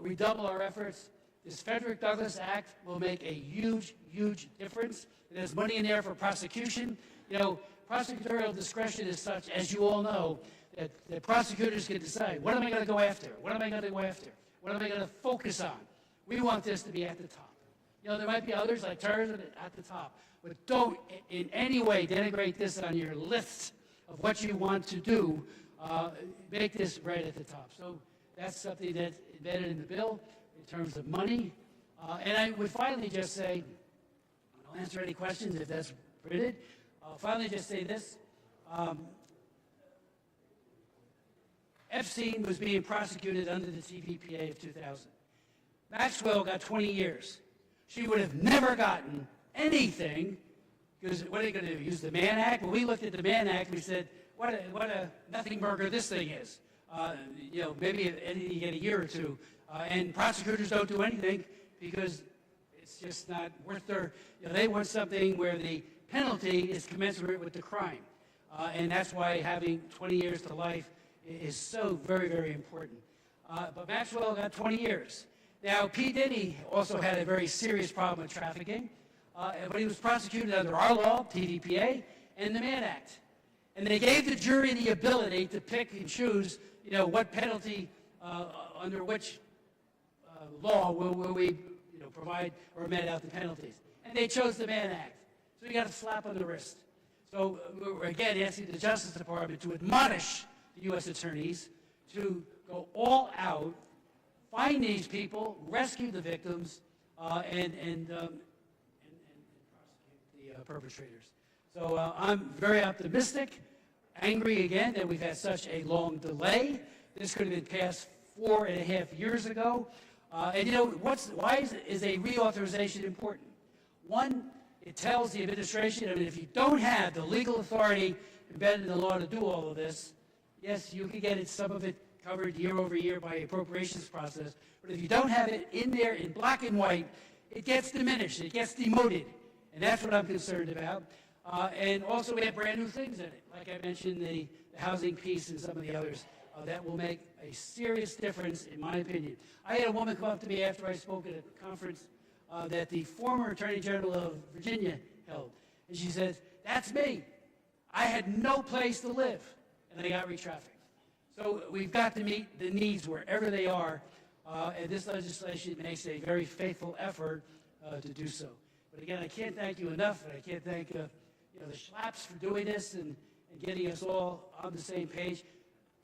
redouble our efforts. This Frederick Douglass Act will make a huge, huge difference. There's money in there for prosecution. You know, prosecutorial discretion is such, as you all know, that the prosecutors can decide, what am I going to go after? What am I going to go after? What am I going to focus on? We want this to be at the top. You know, there might be others like terrorism at the top, but don't in any way denigrate this on your list of what you want to do. Make this right at the top. So that's something that's embedded in the bill in terms of money. And I would finally just say, I'll answer any questions if that's permitted. I'll finally just say this. Epstein was being prosecuted under the CPPA of 2000. Maxwell got 20 years. She would have never gotten anything, because what are they going to do, use the Mann Act? When we looked at the Mann Act, we said, what a nothing burger this thing is. You know, maybe you get a year or two. And prosecutors don't do anything because it's just not worth their, you know, they want something where the penalty is commensurate with the crime. And that's why having 20 years to life is so very, very important. But Maxwell got 20 years. Now, P. Diddy also had a very serious problem with trafficking, but he was prosecuted under our law, TVPA, and the Mann Act. And they gave the jury the ability to pick and choose, you know, what penalty, under which law will we, you know, provide or met out the penalties. And they chose the Mann Act. So you got a slap on the wrist. So we're again asking the Justice Department to admonish the U.S. attorneys to go all out, find these people, rescue the victims, and prosecute the perpetrators. So I'm very optimistic, angry again that we've had such a long delay. This could have been passed 4.5 years ago. And you know, why is a reauthorization important? One, it tells the administration, I mean, if you don't have the legal authority embedded in the law to do all of this, yes, you can get some of it covered year over year by appropriations process, but if you don't have it in there in black and white, it gets diminished, it gets demoted, and that's what I'm concerned about. And also we have brand new things in it, like I mentioned, the housing piece and some of the others that will make a serious difference, in my opinion. I had a woman come up to me after I spoke at a conference that the former Attorney General of Virginia held, and she says, that's me. I had no place to live, and I got re-trafficked. So we've got to meet the needs wherever they are, and this legislation makes a very faithful effort to do so. But again, I can't thank you enough, and I can't thank you know, the Schlaps for doing this and getting us all on the same page.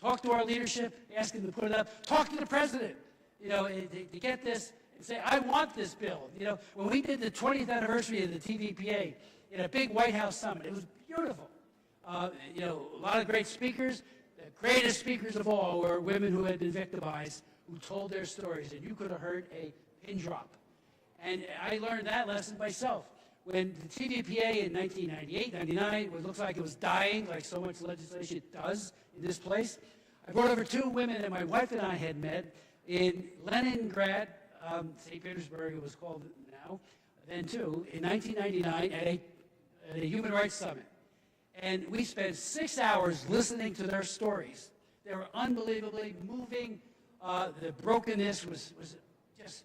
Talk to our leadership, ask them to put it up. Talk to the president, you know, to get this and say, I want this bill. You know, when we did the 20th anniversary of the TVPA in a big White House summit, it was beautiful. You know, a lot of great speakers. The greatest speakers of all were women who had been victimized, who told their stories, and you could have heard a pin drop. And I learned that lesson myself. When the TVPA in 1998, 99, it looks like it was dying, like so much legislation does in this place, I brought over two women that my wife and I had met in Leningrad, St. Petersburg it was called now, then too, in 1999 at a human rights summit. And we spent 6 hours listening to their stories. They were unbelievably moving. The brokenness was just,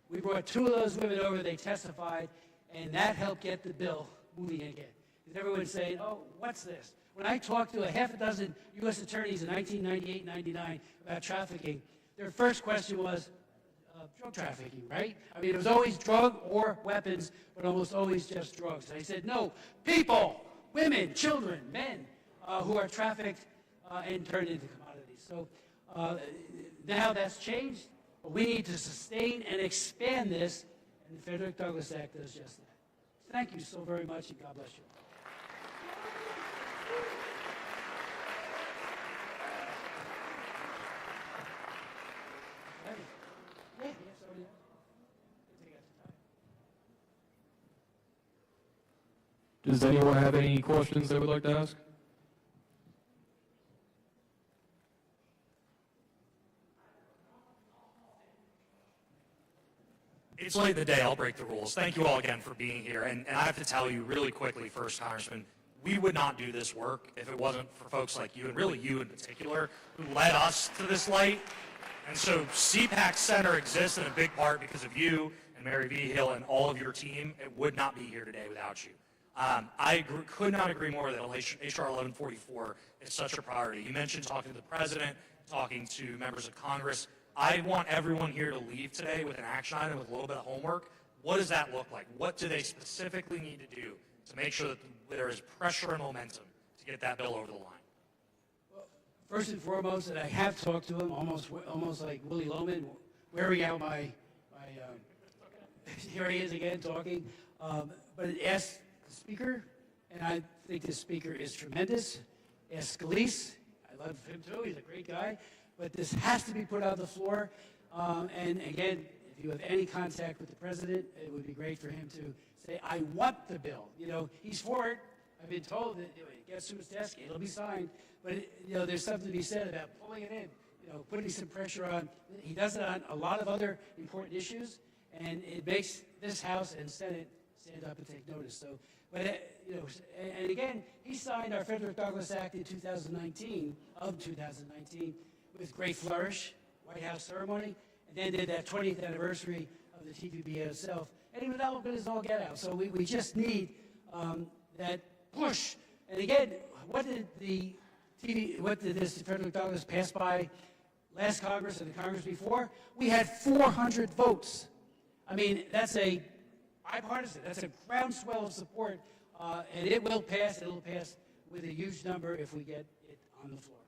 we brought two of those women over, they testified, and that helped get the bill moving again. Because everyone's saying, oh, what's this? When I talked to a half a dozen U.S. attorneys in 1998, 99 about trafficking, their first question was drug trafficking, right? I mean, it was always drug or weapons, but almost always just drugs. And I said, no, people, women, children, men who are trafficked and turned into commodities. So now that's changed, but we need to sustain and expand this, and the Frederick Douglass Act does just that. Thank you so very much, and God bless you. Does anyone have any questions they would like to ask? It's late in the day, I'll break the rules. Thank you all again for being here. And I have to tell you really quickly first, Congressman, we would not do this work if it wasn't for folks like you, and really you in particular, who led us to this light. And so CPAC Center exists in a big part because of you and Mary V. Hill and all of your team. It would not be here today without you. Could not agree more that HR 1144 is such a priority. You mentioned talking to the president, talking to members of Congress. I want everyone here to leave today with an action item with a little bit of homework. What does that look like? What do they specifically need to do to make sure that there is pressure and momentum to get that bill over the line? First and foremost, that I have talked to him, almost like Willie Loman, wearing out my here he is again talking. But it asks the speaker, and I think this speaker is tremendous. Ask Scalise, I love him too, he's a great guy. But this has to be put on the floor. And again, if you have any contact with the president, it would be great for him to say, I want the bill. You know, he's for it. I've been told that it gets to his desk, it'll be signed. But, there's something to be said about pulling it in, putting some pressure on. He does it on a lot of other important issues, and it makes this House and Senate stand up and take notice. So, but, and again, he signed our Frederick Douglass Act in 2019, with great flourish, White House ceremony, and then did that 20th anniversary of the TVPA itself, and he was out with his all get out. So we just need that push. And again, what did this Frederick Douglass pass by last Congress and the Congress before? We had 400 votes. I mean, that's a bipartisan, that's a groundswell of support, and it will pass. It'll pass with a huge number if we get it on the floor.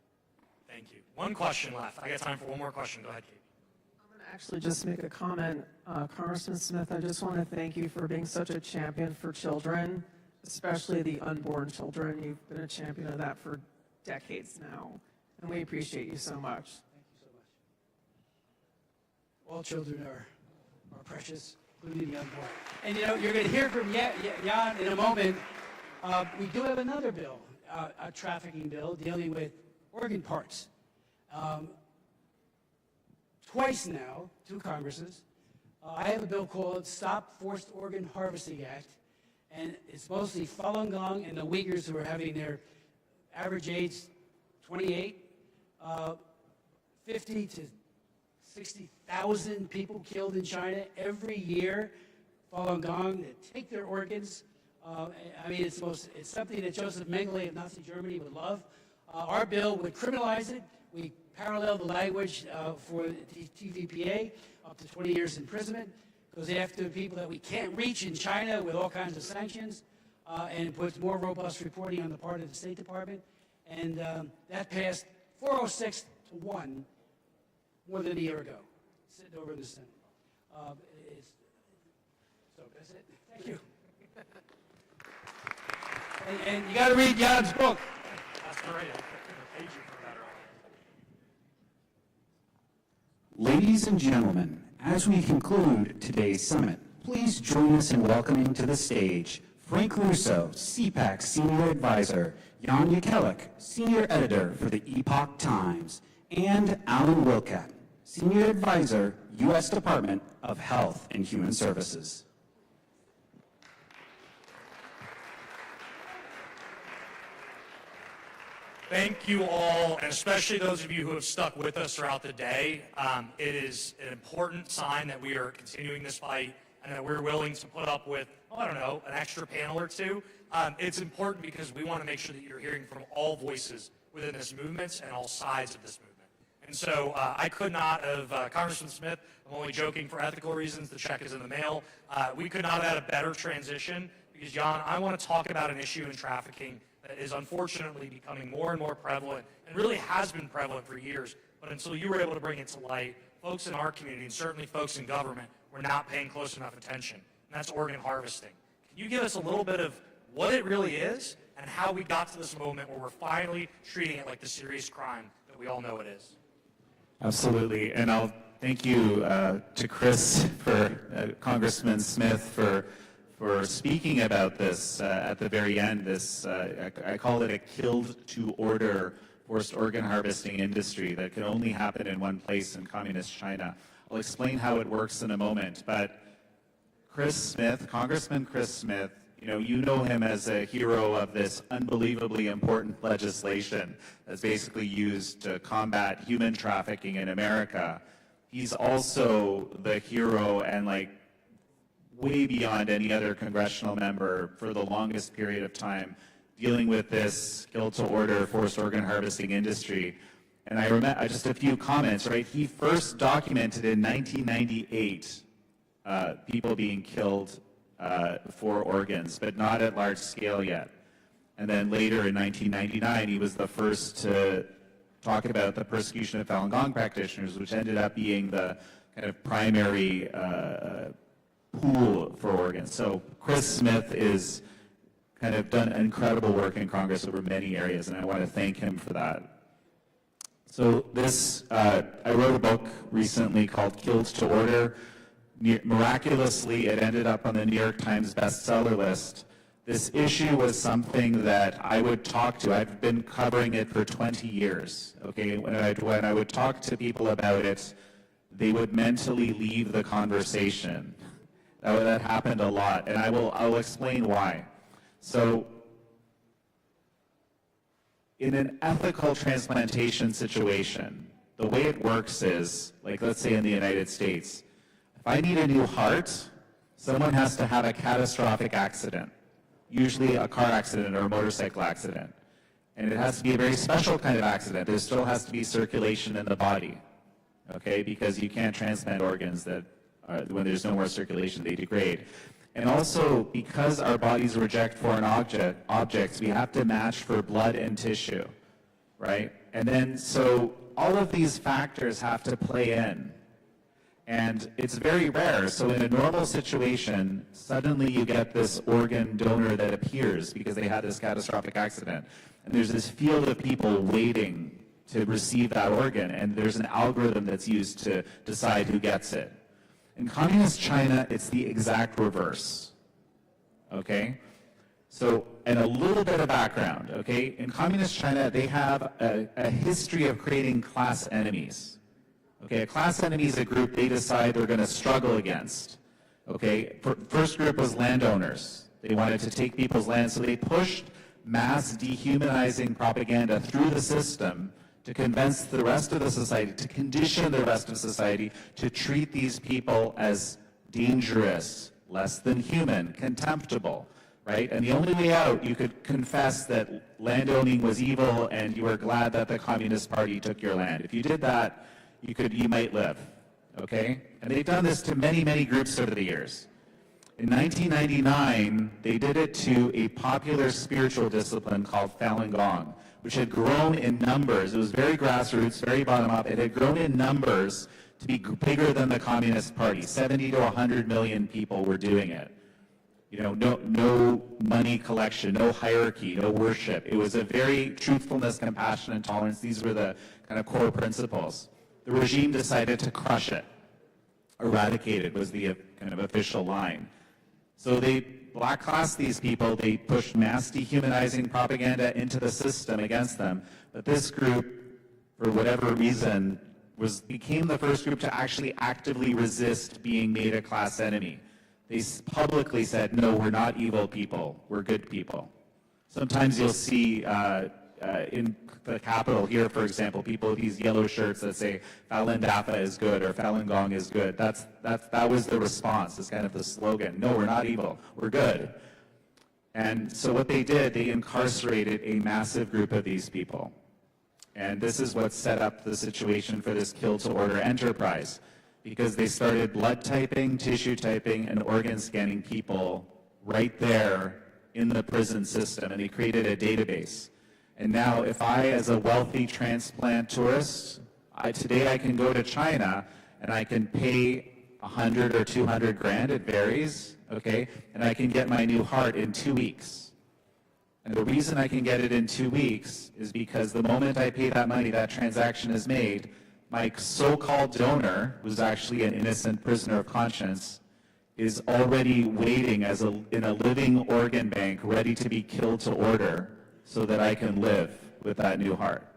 Thank you. One question left. I got time for one more question. Go ahead, Kate. I'm going to actually just make a comment. Congressman Smith, I just want to thank you for being such a champion for children, especially the unborn children. You've been a champion of that for decades now, and we appreciate you so much. Thank you so much. All children are precious, including the unborn. And you're going to hear from Jan in a moment. We do have another bill, a trafficking bill dealing with organ parts. Twice now, 2 Congresses, I have a bill called Stop Forced Organ Harvesting Act, and it's mostly Falun Gong and the Uyghurs who are having their average age 28, 50 to 60,000 people killed in China every year. Falun Gong, they take their organs. I mean, it's something that Joseph Mengele of Nazi Germany would love. Our bill would criminalize it. We parallel the language for the TVPA, up to 20 years imprisonment. Goes after people that we can't reach in China with all kinds of sanctions, and puts more robust reporting on the part of the State Department. And that passed 406 to 1 more than a year ago, sitting over in the Senate. So that's it. Thank you. And you got to read Jan's book. That's great. I couldn't have paid you for that earlier. Ladies and gentlemen, as we conclude today's summit, please join us in welcoming to the stage Frank Russo, CPAC Senior Advisor, Jan Jekielek, Senior Editor for the Epoch Times, and Alan Wilcat, Senior Advisor, U.S. Department of Health and Human Services. Thank you all, and especially those of you who have stuck with us throughout the day. It is an important sign that we are continuing this fight and that we're willing to put up with, an extra panel or two. It's important because we want to make sure that you're hearing from all voices within this movement and all sides of this movement. And so I could not have, Congressman Smith, I'm only joking for ethical reasons, the check is in the mail. We could not have had a better transition because, Jan, I want to talk about an issue in trafficking that is unfortunately becoming more and more prevalent and really has been prevalent for years. But until you were able to bring it to light, folks in our community and certainly folks in government were not paying close enough attention. And that's organ harvesting. Can you give us a little bit of what it really is and how we got to this moment where we're finally treating it like the serious crime that we all know it is? Absolutely. And I'll thank you to Chris, Congressman Smith, for speaking about this at the very end. I call it a killed to order forced organ harvesting industry that can only happen in one place in communist China. I'll explain how it works in a moment, but Congressman Chris Smith you know him as a hero of this unbelievably important legislation that's basically used to combat human trafficking in America. He's also the hero and like way beyond any other congressional member for the longest period of time dealing with this kill-to-order forced organ harvesting industry. And I remember just a few comments, right? He first documented in 1998 people being killed for organs, but not at large scale yet. And then later in 1999, he was the first to talk about the persecution of Falun Gong practitioners, which ended up being the kind of primary pool for organs. So Chris Smith is kind of done incredible work in Congress over many areas, and I want to thank him for that. So this, I wrote a book recently called Killed to Order. Miraculously, it ended up on the New York Times bestseller list. This issue was something that I would talk to. I've been covering it for 20 years, okay? When I would talk to people about it, they would mentally leave the conversation. That happened a lot, and I'll explain why. So, in an ethical transplantation situation, the way it works is, like let's say in the United States, if I need a new heart, someone has to have a catastrophic accident, usually a car accident or a motorcycle accident. And it has to be a very special kind of accident. There still has to be circulation in the body, okay? Because you can't transplant organs that, when there's no more circulation, they degrade. And also, because our bodies reject foreign objects, we have to match for blood and tissue, right? And then, so all of these factors have to play in. And it's very rare. So in a normal situation, suddenly you get this organ donor that appears because they had this catastrophic accident. And there's this field of people waiting to receive that organ, and there's an algorithm that's used to decide who gets it. In communist China, it's the exact reverse, okay? So, and a little bit of background, okay? In communist China, they have a history of creating class enemies. Okay, a class enemy is a group they decide they're going to struggle against. Okay, first group was landowners. They wanted to take people's land, so they pushed mass dehumanizing propaganda through the system to convince the rest of the society, to condition the rest of society to treat these people as dangerous, less than human, contemptible, right? And the only way out, you could confess that landowning was evil and you were glad that the Communist Party took your land. If you did that, you might live, okay? And they've done this to many, many groups over the years. In 1999, they did it to a popular spiritual discipline called Falun Gong, which had grown in numbers. It was very grassroots, very bottom-up. It had grown in numbers to be bigger than the Communist Party. 70 to 100 million people were doing it. You know, no money collection, no hierarchy, no worship. It was a very truthfulness, compassion, and tolerance. These were the kind of core principles. The regime decided to crush it. Eradicate it was the kind of official line. So they black-classed these people. They pushed mass dehumanizing propaganda into the system against them. But this group, for whatever reason, became the first group to actually actively resist being made a class enemy. They publicly said, no, we're not evil people. We're good people. Sometimes you'll see in the Capitol here, for example, people with these yellow shirts that say Falun Dafa is good or Falun Gong is good. That was the response, is kind of the slogan. No, we're not evil. We're good. And so what they did, they incarcerated a massive group of these people. And this is what set up the situation for this kill-to-order enterprise, because they started blood typing, tissue typing, and organ scanning people right there in the prison system, and they created a database. And now if I, as a wealthy transplant tourist, today I can go to China and I can pay 100 or 200 grand, it varies, okay? And I can get my new heart in 2 weeks. And the reason I can get it in 2 weeks is because the moment I pay that money, that transaction is made, my so-called donor, who's actually an innocent prisoner of conscience, is already waiting in a living organ bank, ready to be killed to order, so that I can live with that new heart.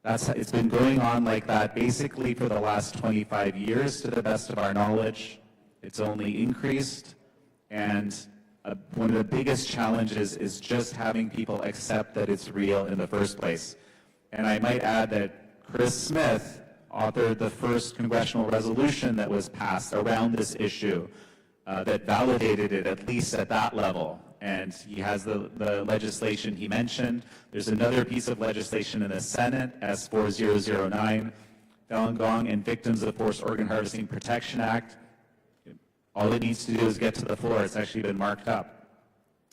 It's been going on like that basically for the last 25 years, to the best of our knowledge. It's only increased, and one of the biggest challenges is just having people accept that it's real in the first place. And I might add that Chris Smith authored the first congressional resolution that was passed around this issue that validated it, at least at that level. And he has the legislation he mentioned. There's another piece of legislation in the Senate, S4009, Falun Gong and Victims of Forced Organ Harvesting Protection Act. All it needs to do is get to the floor. It's actually been marked up.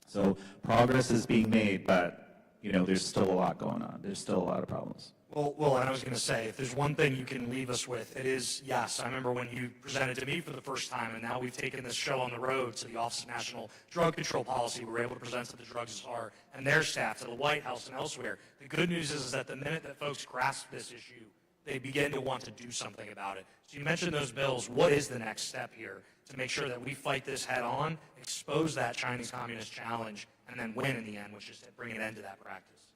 So progress is being made, but there's still a lot going on. There's still a lot of problems. Well, and I was going to say, if there's one thing you can leave us with, it is, yes, I remember when you presented to me for the first time, and now we've taken this show on the road to the Office of National Drug Control Policy. We're able to present to the Drug Czar and their staff, to the White House and elsewhere. The good news is that the minute that folks grasp this issue, they begin to want to do something about it. So you mentioned those bills. What is the next step here to make sure that we fight this head on, expose that Chinese Communist challenge, and then win in the end, which is to bring an end to that practice?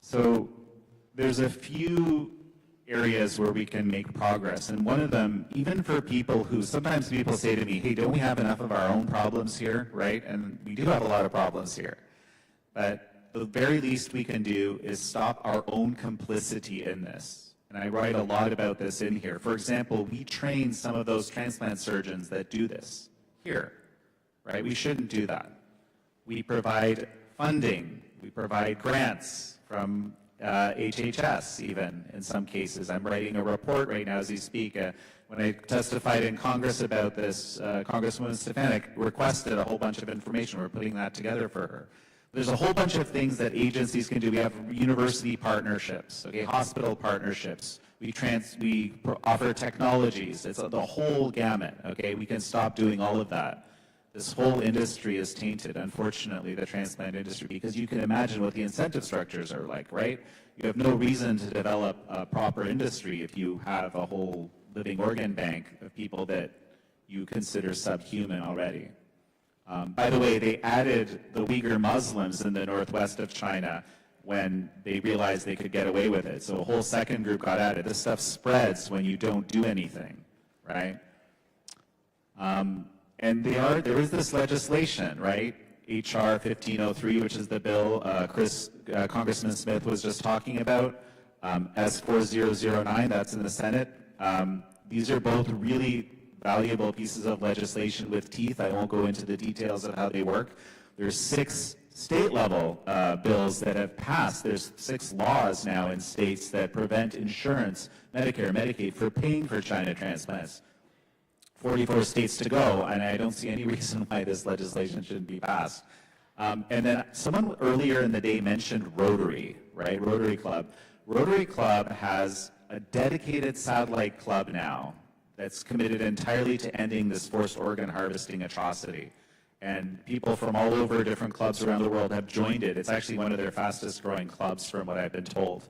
So there's a few areas where we can make progress. And one of them, even for people who, sometimes people say to me, hey, don't we have enough of our own problems here, right? And we do have a lot of problems here. But the very least we can do is stop our own complicity in this. And I write a lot about this in here. For example, we train some of those transplant surgeons that do this here, right? We shouldn't do that. We provide funding. We provide grants from HHS, even in some cases. I'm writing a report right now as we speak. When I testified in Congress about this, Congresswoman Stefanik requested a whole bunch of information. We're putting that together for her. There's a whole bunch of things that agencies can do. We have university partnerships, okay, hospital partnerships. We offer technologies. It's the whole gamut, okay? We can stop doing all of that. This whole industry is tainted, unfortunately, the transplant industry, because you can imagine what the incentive structures are like, right? You have no reason to develop a proper industry if you have a whole living organ bank of people that you consider subhuman already. By the way, they added the Uyghur Muslims in the northwest of China when they realized they could get away with it. So a whole second group got added. This stuff spreads when you don't do anything, right? And there is this legislation, right? HR 1503, which is the bill Congressman Smith was just talking about. S4009, that's in the Senate. These are both really valuable pieces of legislation with teeth. I won't go into the details of how they work. There's 6 state-level bills that have passed. There's 6 laws now in states that prevent insurance, Medicare, Medicaid, for paying for China transplants. 44 states to go, and I don't see any reason why this legislation shouldn't be passed. And then someone earlier in the day mentioned Rotary, right? Rotary Club. Rotary Club has a dedicated satellite club now that's committed entirely to ending this forced organ harvesting atrocity. And people from all over different clubs around the world have joined it. It's actually one of their fastest growing clubs from what I've been told.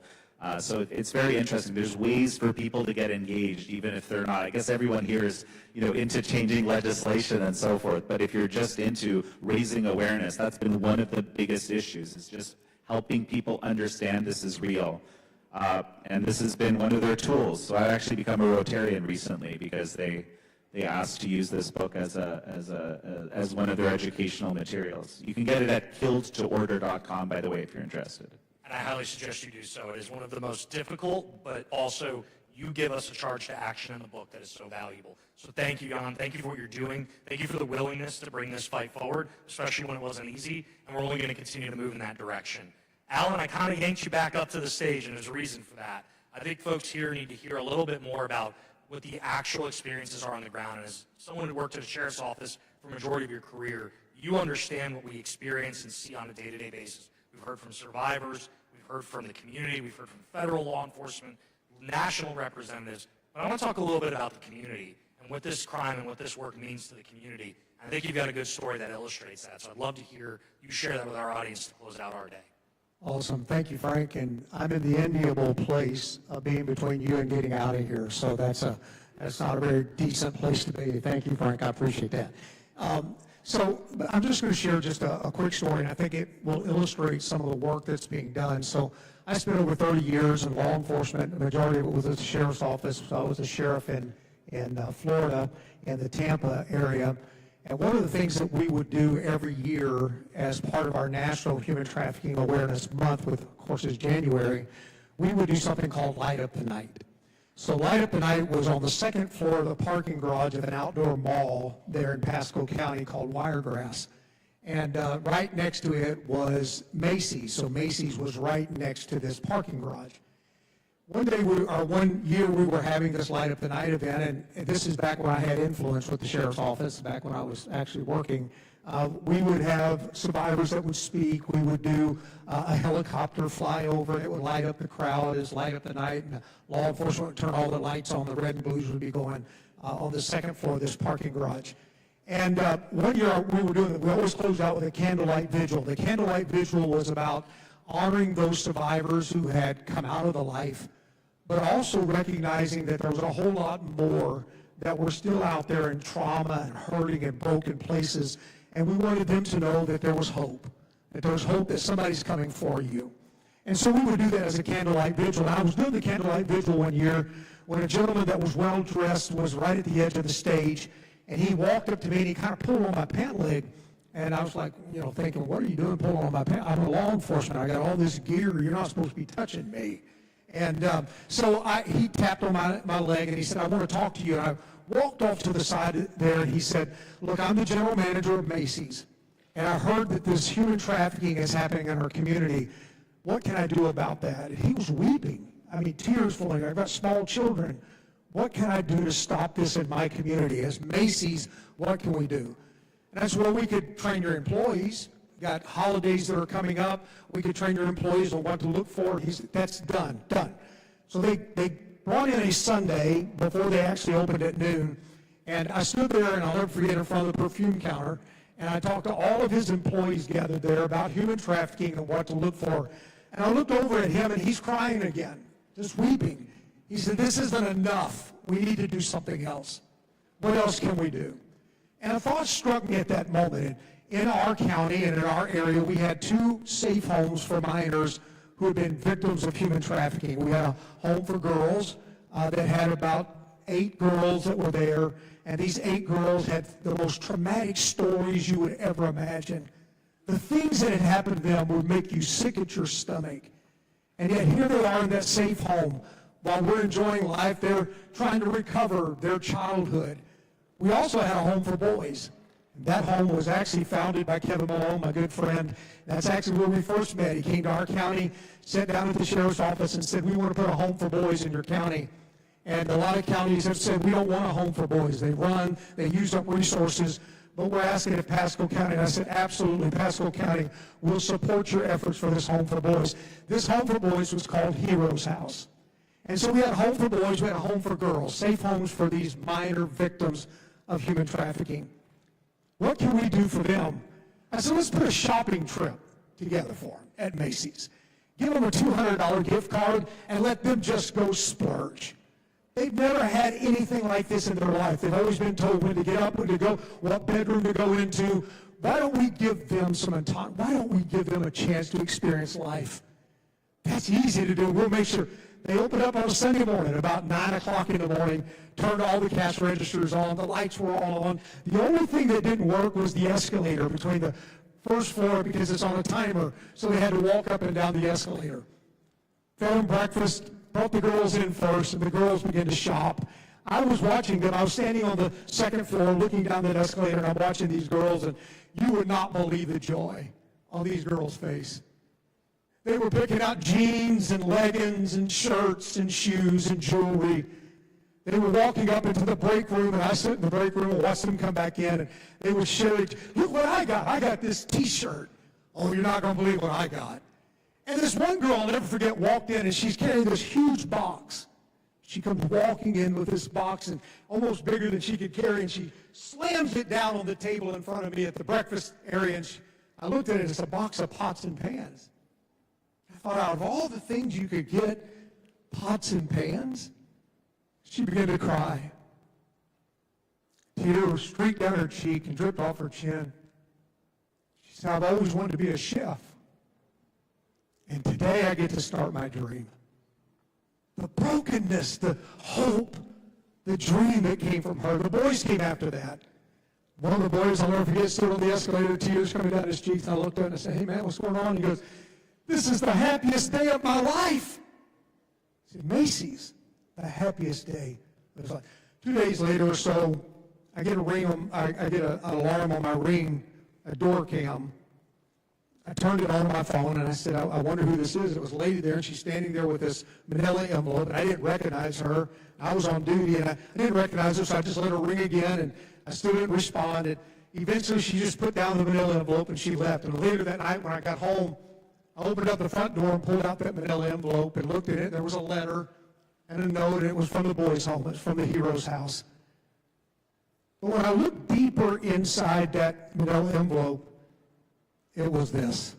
So it's very interesting. There's ways for people to get engaged, even if they're not. I guess everyone here is, into changing legislation and so forth. But if you're just into raising awareness, that's been one of the biggest issues, is just helping people understand this is real. And this has been one of their tools. So I've actually become a Rotarian recently because they asked to use this book as one of their educational materials. You can get it at killedtoorder.com, by the way, if you're interested. And I highly suggest you do so. It is one of the most difficult, but also you give us a charge to action in the book that is so valuable. So thank you, Jan. Thank you for what you're doing. Thank you for the willingness to bring this fight forward, especially when it wasn't easy, and we're only going to continue to move in that direction. Alan, I kind of yanked you back up to the stage, and there's a reason for that. I think folks here need to hear a little bit more about what the actual experiences are on the ground. And as someone who worked at a sheriff's office for a majority of your career, you understand what we experience and see on a day-to-day basis. We've heard from survivors, we've heard from the community, we've heard from federal law enforcement, national representatives. But I want to talk a little bit about the community and what this crime and what this work means to the community. And I think you've got a good story that illustrates that. So I'd love to hear you share that with our audience to close out our day. Awesome. Thank you, Frank. And I'm in the enviable place of being between you and getting out of here. So that's not a very decent place to be. Thank you, Frank. I appreciate that. So I'm just going to share just a quick story, and I think it will illustrate some of the work that's being done. So I spent over 30 years in law enforcement. The majority of it was at the sheriff's office. So I was a sheriff in Florida, in the Tampa area. And one of the things that we would do every year as part of our National Human Trafficking Awareness Month, which of course is January, we would do something called Light Up the Night. So Light Up the Night was on the second floor of the parking garage of an outdoor mall there in Pasco County called Wiregrass. And right next to it was Macy's. So Macy's was right next to this parking garage. One year we were having this Light Up the Night event, and this is back when I had influence with the sheriff's office, back when I was actually working. We would have survivors that would speak. We would do a helicopter flyover. It would light up the crowd as Light Up the Night, and law enforcement would turn all the lights on. The red and blues would be going on the second floor of this parking garage. And one year we always closed out with a candlelight vigil. The candlelight vigil was about honoring those survivors who had come out of the life, but also recognizing that there was a whole lot more that were still out there in trauma and hurting and broken places. And we wanted them to know that there was hope that somebody's coming for you. And so we would do that as a candlelight vigil. And I was doing the candlelight vigil one year when a gentleman that was well dressed was right at the edge of the stage, and he walked up to me and he kind of pulled on my pant leg. And I was like, thinking, what are you doing pulling on my pant? I'm a law enforcement. I got all this gear. You're not supposed to be touching me. And so he tapped on my leg and he said, I want to talk to you. And I walked off to the side there and he said, look, I'm the general manager of Macy's. And I heard that this human trafficking is happening in our community. What can I do about that? And he was weeping. I mean, tears flowing. I've got small children. What can I do to stop this in my community? As Macy's, what can we do? And that's where we could train your employees. Got holidays that are coming up. We could train your employees on what to look for. That's done. So they brought in a Sunday before they actually opened at noon. And I stood there, and I'll never forget, in front of the perfume counter. And I talked to all of his employees gathered there about human trafficking and what to look for. And I looked over at him, and he's crying again, just weeping. He said, this isn't enough. We need to do something else. What else can we do? And a thought struck me at that moment. In our county and in our area, we had 2 safe homes for minors who had been victims of human trafficking. We had a home for girls that had about 8 girls that were there, and these 8 girls had the most traumatic stories you would ever imagine. The things that had happened to them would make you sick at your stomach. And yet here they are in that safe home. While we're enjoying life, they're trying to recover their childhood. We also had a home for boys. That home was actually founded by Kevin Malone, my good friend. That's actually where we first met. He came to our county, sat down at the sheriff's office and said, we want to put a home for boys in your county. And a lot of counties have said, we don't want a home for boys. They use up resources, but we're asking if Pasco County, and I said, absolutely, Pasco County will support your efforts for this home for boys. This home for boys was called Heroes House. And so we had a home for boys, we had a home for girls, safe homes for these minor victims of human trafficking. What can we do for them? I said, let's put a shopping trip together for them at Macy's. Give them a $200 gift card and let them just go splurge. They've never had anything like this in their life. They've always been told when to get up, when to go, what bedroom to go into. Why don't we give them some time? Why don't we give them a chance to experience life? That's easy to do. We'll make sure. They opened up on a Sunday morning, about 9 o'clock in the morning, turned all the cash registers on, the lights were all on. The only thing that didn't work was the escalator between the first floor because it's on a timer, so they had to walk up and down the escalator. Fed them breakfast, brought the girls in first, and the girls began to shop. I was watching them. I was standing on the second floor looking down that escalator, and I'm watching these girls, and you would not believe the joy on these girls' face. They were picking out jeans and leggings and shirts and shoes and jewelry. They were walking up into the break room, and I sat in the break room and watched them come back in, and they would share it. Look what I got. I got this T-shirt. Oh, you're not going to believe what I got. And this one girl, I'll never forget, walked in, and she's carrying this huge box. She comes walking in with this box, and almost bigger than she could carry, and she slams it down on the table in front of me at the breakfast area, and I looked at it, it's a box of pots and pans. I thought, out of all the things you could get, pots and pans? She began to cry. Tears streaked down her cheek and dripped off her chin. She said, I've always wanted to be a chef. And today I get to start my dream. The brokenness, the hope, the dream that came from her. The boys came after that. One of the boys, I'll never forget, stood on the escalator, tears coming down his cheeks. I looked up and I said, hey man, what's going on? He goes, this is the happiest day of my life. I said, Macy's, the happiest day of his life. 2 days later or so, I get a ring on, I get an alarm on my Ring, a door cam. I turned it on my phone and I said, I wonder who this is. It was a lady there and she's standing there with this manila envelope and I didn't recognize her. I was on duty and I didn't recognize her, so I just let her ring again and I still didn't respond. And eventually she just put down the manila envelope and she left. And later that night when I got home, I opened up the front door and pulled out that manila envelope and looked at it. There was a letter and a note, and it was from the boys' home. It was from the hero's house. But when I looked deeper inside that manila envelope, it was this.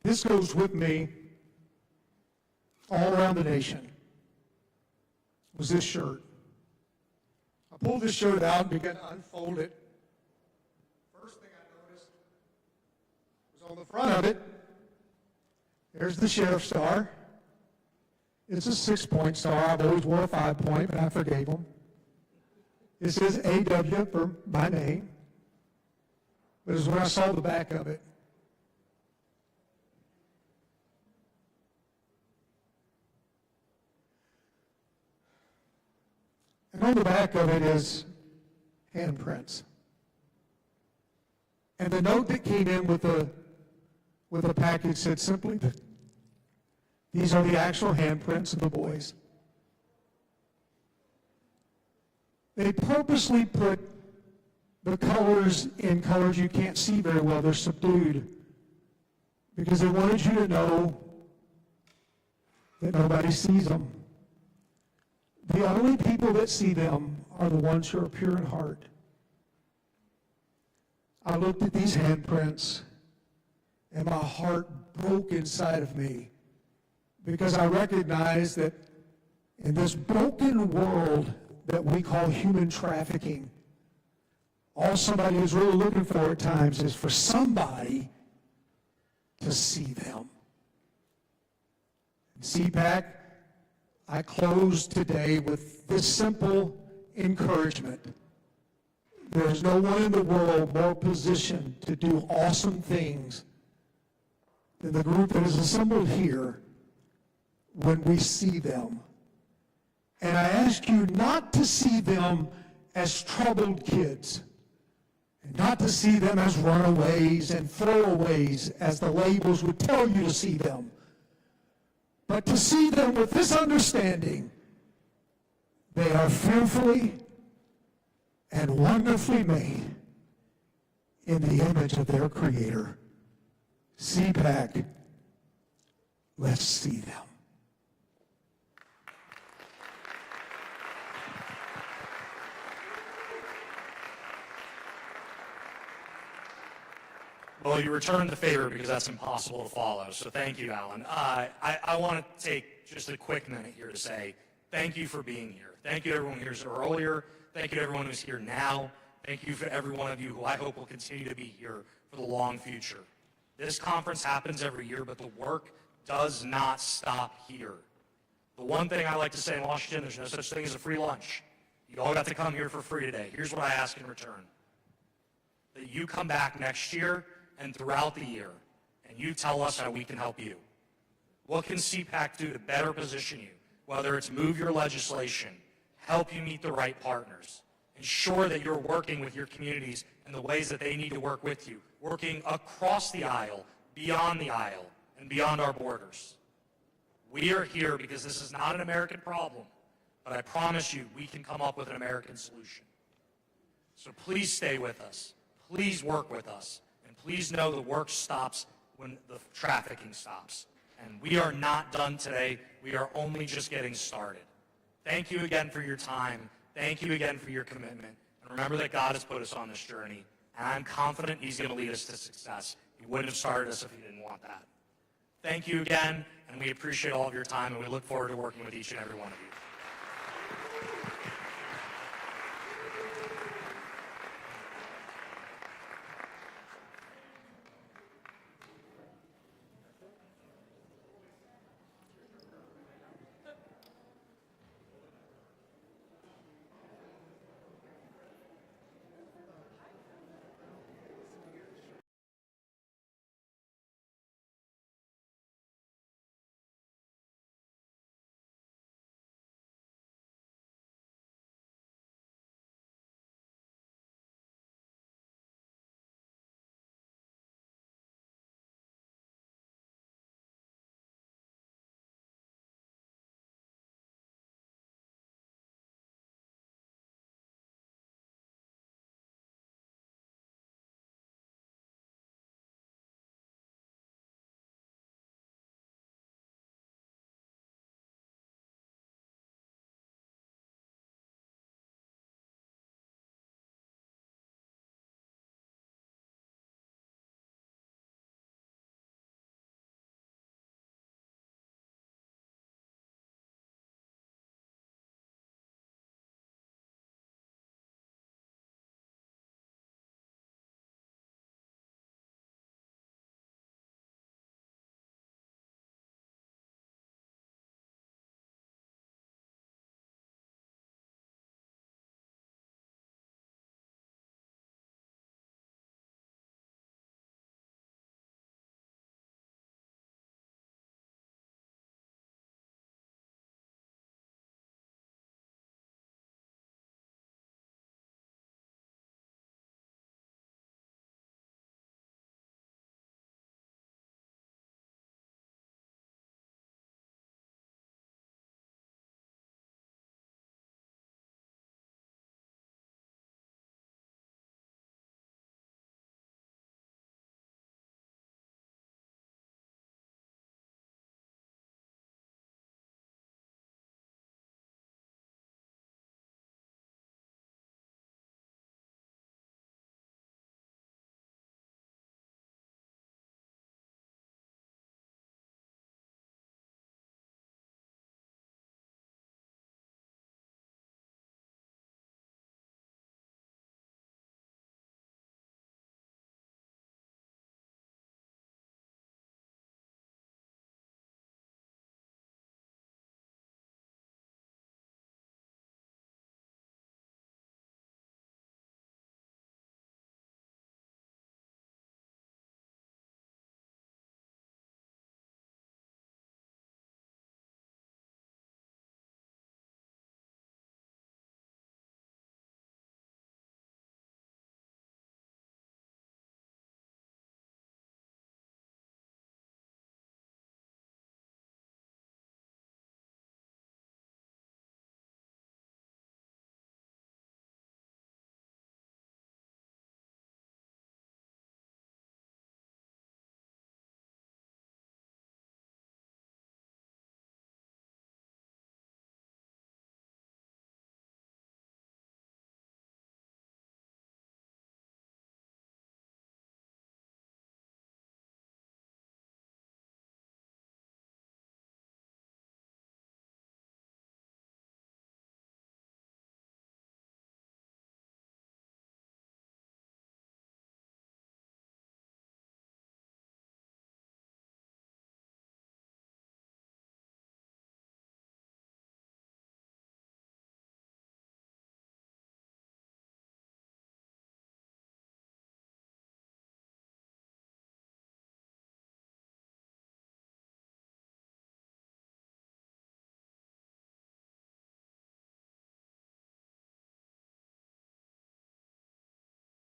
This goes with me all around the nation. It was this shirt. I pulled this shirt out and began to unfold it. First thing I noticed was on the front of it, there's the sheriff's star. It's a 6-point star. I've always wore a 5-point, but I forgave him. It says AW for my name. But it was when I saw the back of it. And on the back of it is handprints. And the note that came in with the package said simply that these are the actual handprints of the boys. They purposely put the colors in colors you can't see very well. They're subdued because they wanted you to know that nobody sees them. The only people that see them are the ones who are pure in heart. I looked at these handprints and my heart broke inside of me because I recognized that in this broken world that we call human trafficking, all somebody is really looking for at times is for somebody to see them. CPAC, I close today with this simple encouragement. There is no one in the world more positioned to do awesome things than the group that is assembled here when we see them. And I ask you not to see them as troubled kids, and not to see them as runaways and throwaways, as the labels would tell you to see them, but to see them with this understanding: they are fearfully and wonderfully made in the image of their Creator. CPAC, let's see them. Well, you returned the favor because that's impossible to follow, so thank you, Alan. I want to take just a quick minute here to say thank you for being here. Thank you to everyone who was here earlier. Thank you to everyone who's here now. Thank you for every one of you who I hope will continue to be here for the long future. This conference happens every year, but the work does not stop here. The one thing I like to say in Washington, there's no such thing as a free lunch. You all got to come here for free today. Here's what I ask in return: that you come back next year and throughout the year, and you tell us how we can help you. What can CPAC do to better position you, whether it's move your legislation, help you meet the right partners, ensure that you're working with your communities in the ways that they need to work with you, working across the aisle, beyond the aisle, and beyond our borders. We are here because this is not an American problem, but I promise you we can come up with an American solution. So please stay with us. Please work with us. Please know the work stops when the trafficking stops. And we are not done today. We are only just getting started. Thank you again for your time. Thank you again for your commitment. And remember that God has put us on this journey. And I'm confident He's going to lead us to success. He wouldn't have started us if He didn't want that. Thank you again, and we appreciate all of your time, and we look forward to working with each and every one of you.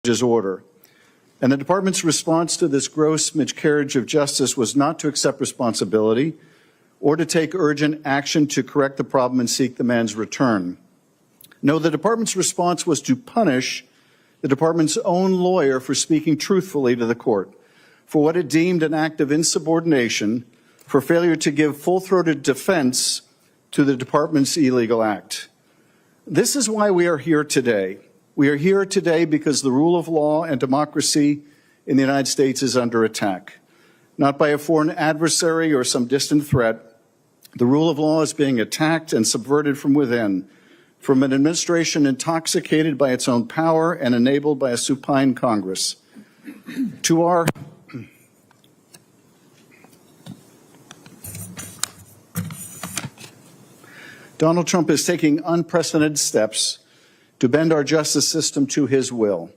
judge's order. And the department's response to this gross miscarriage of justice was not to accept responsibility or to take urgent action to correct the problem and seek the man's return. No, the department's response was to punish the department's own lawyer for speaking truthfully to the court, for what it deemed an act of insubordination, for failure to give full-throated defense to the department's illegal act. This is why we are here today. We are here today because the rule of law and democracy in the United States is under attack, not by a foreign adversary or some distant threat. The rule of law is being attacked and subverted from within, from an administration intoxicated by its own power and enabled by a supine Congress. Donald Trump is taking unprecedented steps to bend our justice system to his will,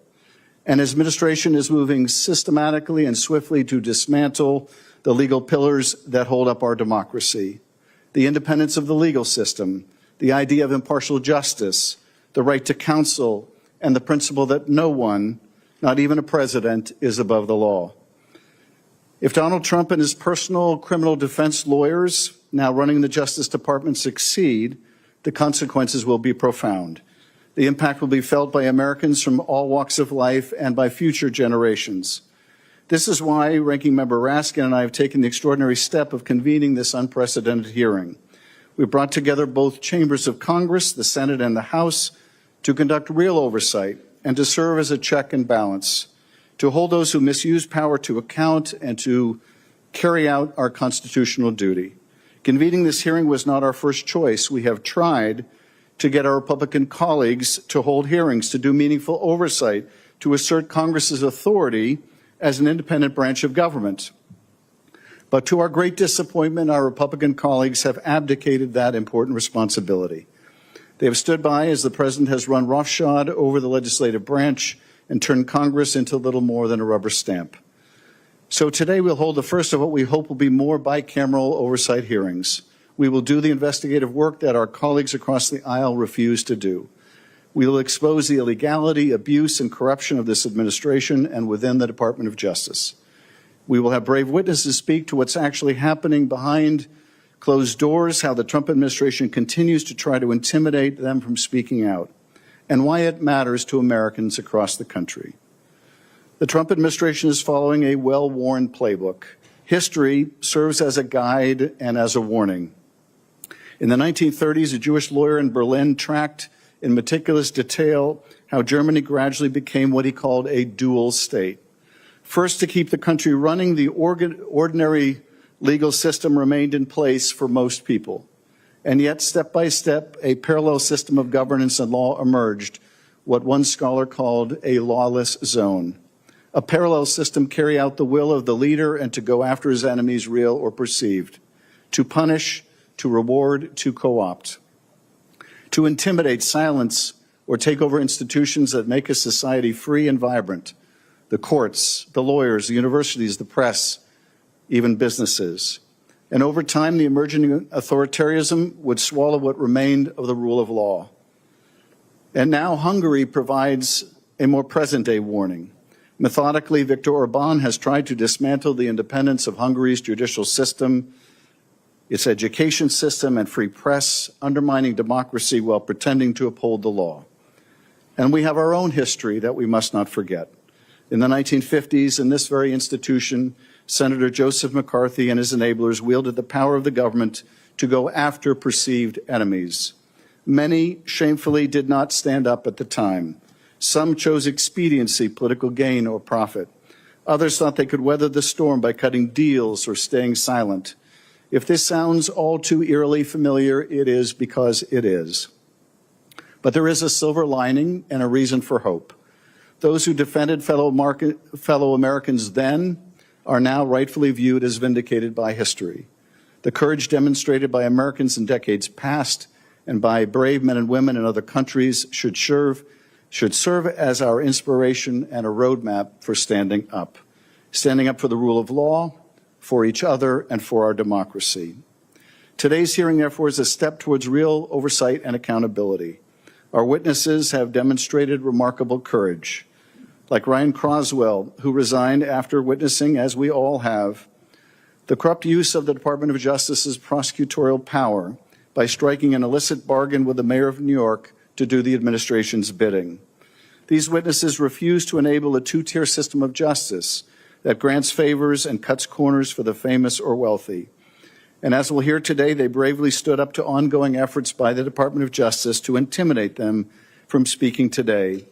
and his administration is moving systematically and swiftly to dismantle the legal pillars that hold up our democracy: the independence of the legal system, the idea of impartial justice, the right to counsel, and the principle that no one, not even a president, is above the law. If Donald Trump and his personal criminal defense lawyers now running the Justice Department succeed, the consequences will be profound. The impact will be felt by Americans from all walks of life and by future generations. This is why Ranking Member Raskin and I have taken the extraordinary step of convening this unprecedented hearing. We brought together both chambers of Congress, the Senate and the House, to conduct real oversight and to serve as a check and balance, to hold those who misuse power to account and to carry out our constitutional duty. Convening this hearing was not our first choice. We have tried to get our Republican colleagues to hold hearings, to do meaningful oversight, to assert Congress's authority as an independent branch of government. But to our great disappointment, our Republican colleagues have abdicated that important responsibility. They have stood by as the president has run roughshod over the legislative branch and turned Congress into little more than a rubber stamp. So today we'll hold the first of what we hope will be more bicameral oversight hearings. We will do the investigative work that our colleagues across the aisle refuse to do. We will expose the illegality, abuse, and corruption of this administration and within the Department of Justice. We will have brave witnesses speak to what's actually happening behind closed doors, how the Trump administration continues to try to intimidate them from speaking out, and why it matters to Americans across the country. The Trump administration is following a well-worn playbook. History serves as a guide and as a warning. In the 1930s, a Jewish lawyer in Berlin tracked in meticulous detail how Germany gradually became what he called a dual state. First, to keep the country running, the ordinary legal system remained in place for most people. And yet, step by step, a parallel system of governance and law emerged, what one scholar called a lawless zone. A parallel system carry out the will of the leader and to go after his enemies, real or perceived, to punish, to reward, to co-opt, to intimidate, silence, or take over institutions that make a society free and vibrant: the courts, the lawyers, the universities, the press, even businesses. And over time, the emerging authoritarianism would swallow what remained of the rule of law. And now Hungary provides a more present-day warning. Methodically, Viktor Orban has tried to dismantle the independence of Hungary's judicial system, its education system, and free press, undermining democracy while pretending to uphold the law. And we have our own history that we must not forget. In the 1950s, in this very institution, Senator Joseph McCarthy and his enablers wielded the power of the government to go after perceived enemies. Many shamefully did not stand up at the time. Some chose expediency, political gain, or profit. Others thought they could weather the storm by cutting deals or staying silent. If this sounds all too eerily familiar, it is because it is. But there is a silver lining and a reason for hope. Those who defended fellow Americans then are now rightfully viewed as vindicated by history. The courage demonstrated by Americans in decades past and by brave men and women in other countries should serve as our inspiration and a roadmap for standing up for the rule of law, for each other, and for our democracy. Today's hearing, therefore, is a step towards real oversight and accountability. Our witnesses have demonstrated remarkable courage. like Ryan Croswell, who resigned after witnessing, as we all have, the corrupt use of the Department of Justice's prosecutorial power by striking an illicit bargain with the mayor of New York to do the administration's bidding. These witnesses refuse to enable a two-tier system of justice that grants favors and cuts corners for the famous or wealthy. And as we'll hear today, they bravely stood up to ongoing efforts by the Department of Justice to intimidate them from speaking today,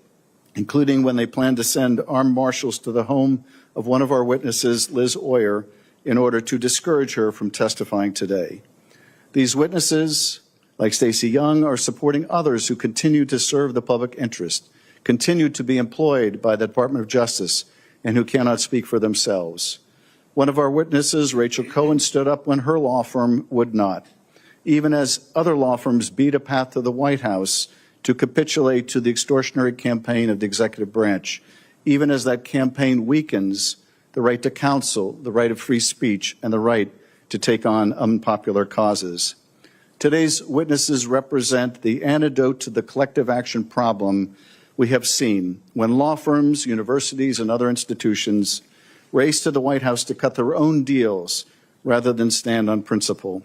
including when they planned to send armed marshals to the home of one of our witnesses, Liz Oyer, in order to discourage her from testifying today. These witnesses, like Stacey Young, are supporting others who continue to serve the public interest, continue to be employed by the Department of Justice, and who cannot speak for themselves. One of our witnesses, Rachel Cohen, stood up when her law firm would not, even as other law firms beat a path to the White House to capitulate to the extortionary campaign of the executive branch, even as that campaign weakens the right to counsel, the right of free speech, and the right to take on unpopular causes. Today's witnesses represent the antidote to the collective action problem we have seen when law firms, universities, and other institutions race to the White House to cut their own deals rather than stand on principle.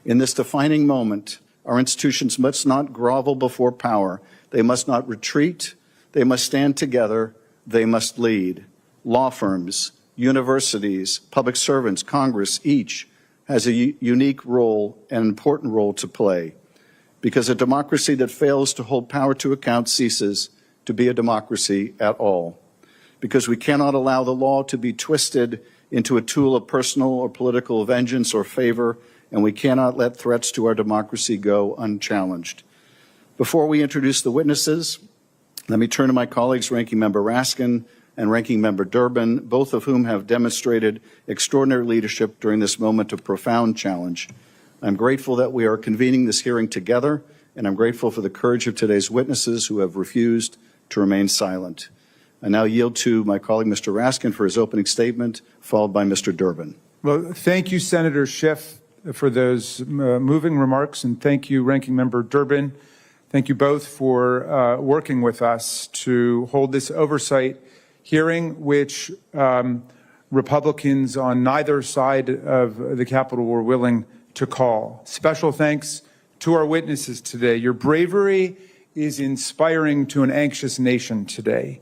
In this defining moment, our institutions must not grovel before power. They must not retreat. They must stand together. They must lead. Law firms, universities, public servants, Congress, each has a unique role, an important role to play. Because a democracy that fails to hold power to account ceases to be a democracy at all. Because we cannot allow the law to be twisted into a tool of personal or political vengeance or favor, and we cannot let threats to our democracy go unchallenged. Before we introduce the witnesses, let me turn to my colleagues, Ranking Member Raskin and Ranking Member Durbin, both of whom have demonstrated extraordinary leadership during this moment of profound challenge. I'm grateful that we are convening this hearing together, and I'm grateful for the courage of today's witnesses who have refused to remain silent. I now yield to my colleague, Mr. Raskin, for his opening statement, followed by Mr. Durbin. Well, thank you, Senator Schiff, for those moving remarks, and thank you, Ranking Member Durbin. Thank you both for working with us to hold this oversight hearing, which Republicans on neither side of the Capitol were willing to call. Special thanks to our witnesses today. Your bravery is inspiring to an anxious nation today.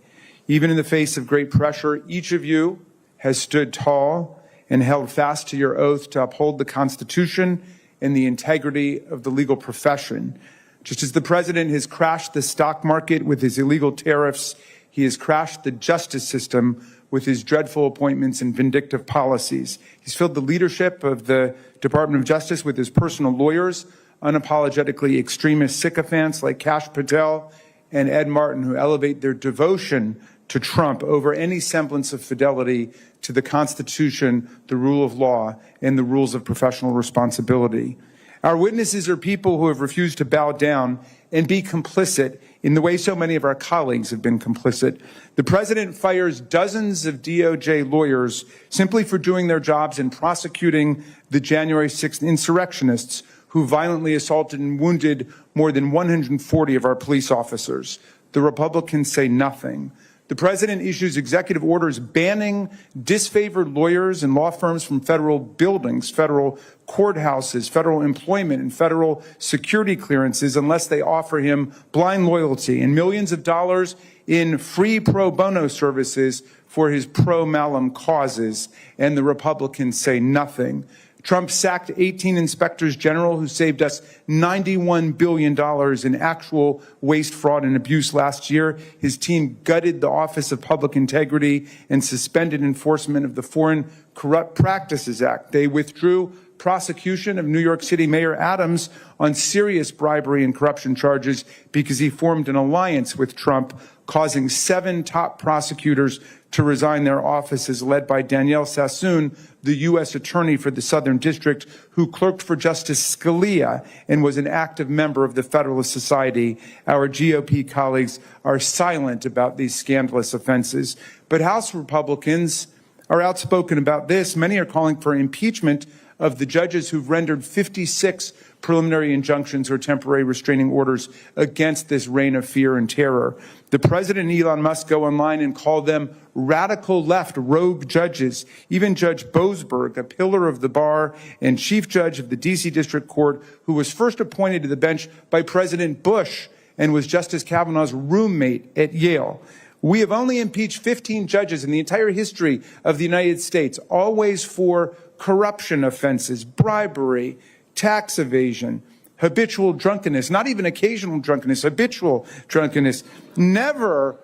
Even in the face of great pressure, each of you has stood tall and held fast to your oath to uphold the Constitution and the integrity of the legal profession. Just as the president has crashed the stock market with his illegal tariffs, he has crashed the justice system with his dreadful appointments and vindictive policies. He's filled the leadership of the Department of Justice with his personal lawyers, unapologetically extremist sycophants like Kash Patel and Ed Martin, who elevate their devotion to Trump over any semblance of fidelity to the Constitution, the rule of law, and the rules of professional responsibility. Our witnesses are people who have refused to bow down and be complicit in the way so many of our colleagues have been complicit. The president fires dozens of DOJ lawyers simply for doing their jobs in prosecuting the January 6th insurrectionists who violently assaulted and wounded more than 140 of our police officers. The Republicans say nothing. The president issues executive orders banning disfavored lawyers and law firms from federal buildings, federal courthouses, federal employment, and federal security clearances unless they offer him blind loyalty and millions of dollars in free pro bono services for his pro malum causes, and the Republicans say nothing. Trump sacked 18 inspectors general who saved us $91 billion in actual waste, fraud, and abuse last year. His team gutted the Office of Public Integrity and suspended enforcement of the Foreign Corrupt Practices Act. They withdrew prosecution of New York City Mayor Adams on serious bribery and corruption charges because he formed an alliance with Trump, causing 7 top prosecutors to resign their offices, led by Danielle Sassoon, the U.S. Attorney for the Southern District, who clerked for Justice Scalia and was an active member of the Federalist Society. Our GOP colleagues are silent about these scandalous offenses. But House Republicans are outspoken about this. Many are calling for impeachment of the judges who've rendered 56 preliminary injunctions or temporary restraining orders against this reign of fear and terror. The president and Elon Musk go online and call them radical left rogue judges. Even Judge Boasberg, a pillar of the bar and chief judge of the D.C. District Court, who was first appointed to the bench by President Bush and was Justice Kavanaugh's roommate at Yale. We have only impeached 15 judges in the entire history of the United States, always for corruption offenses, bribery, tax evasion, habitual drunkenness, not even occasional drunkenness, habitual drunkenness, never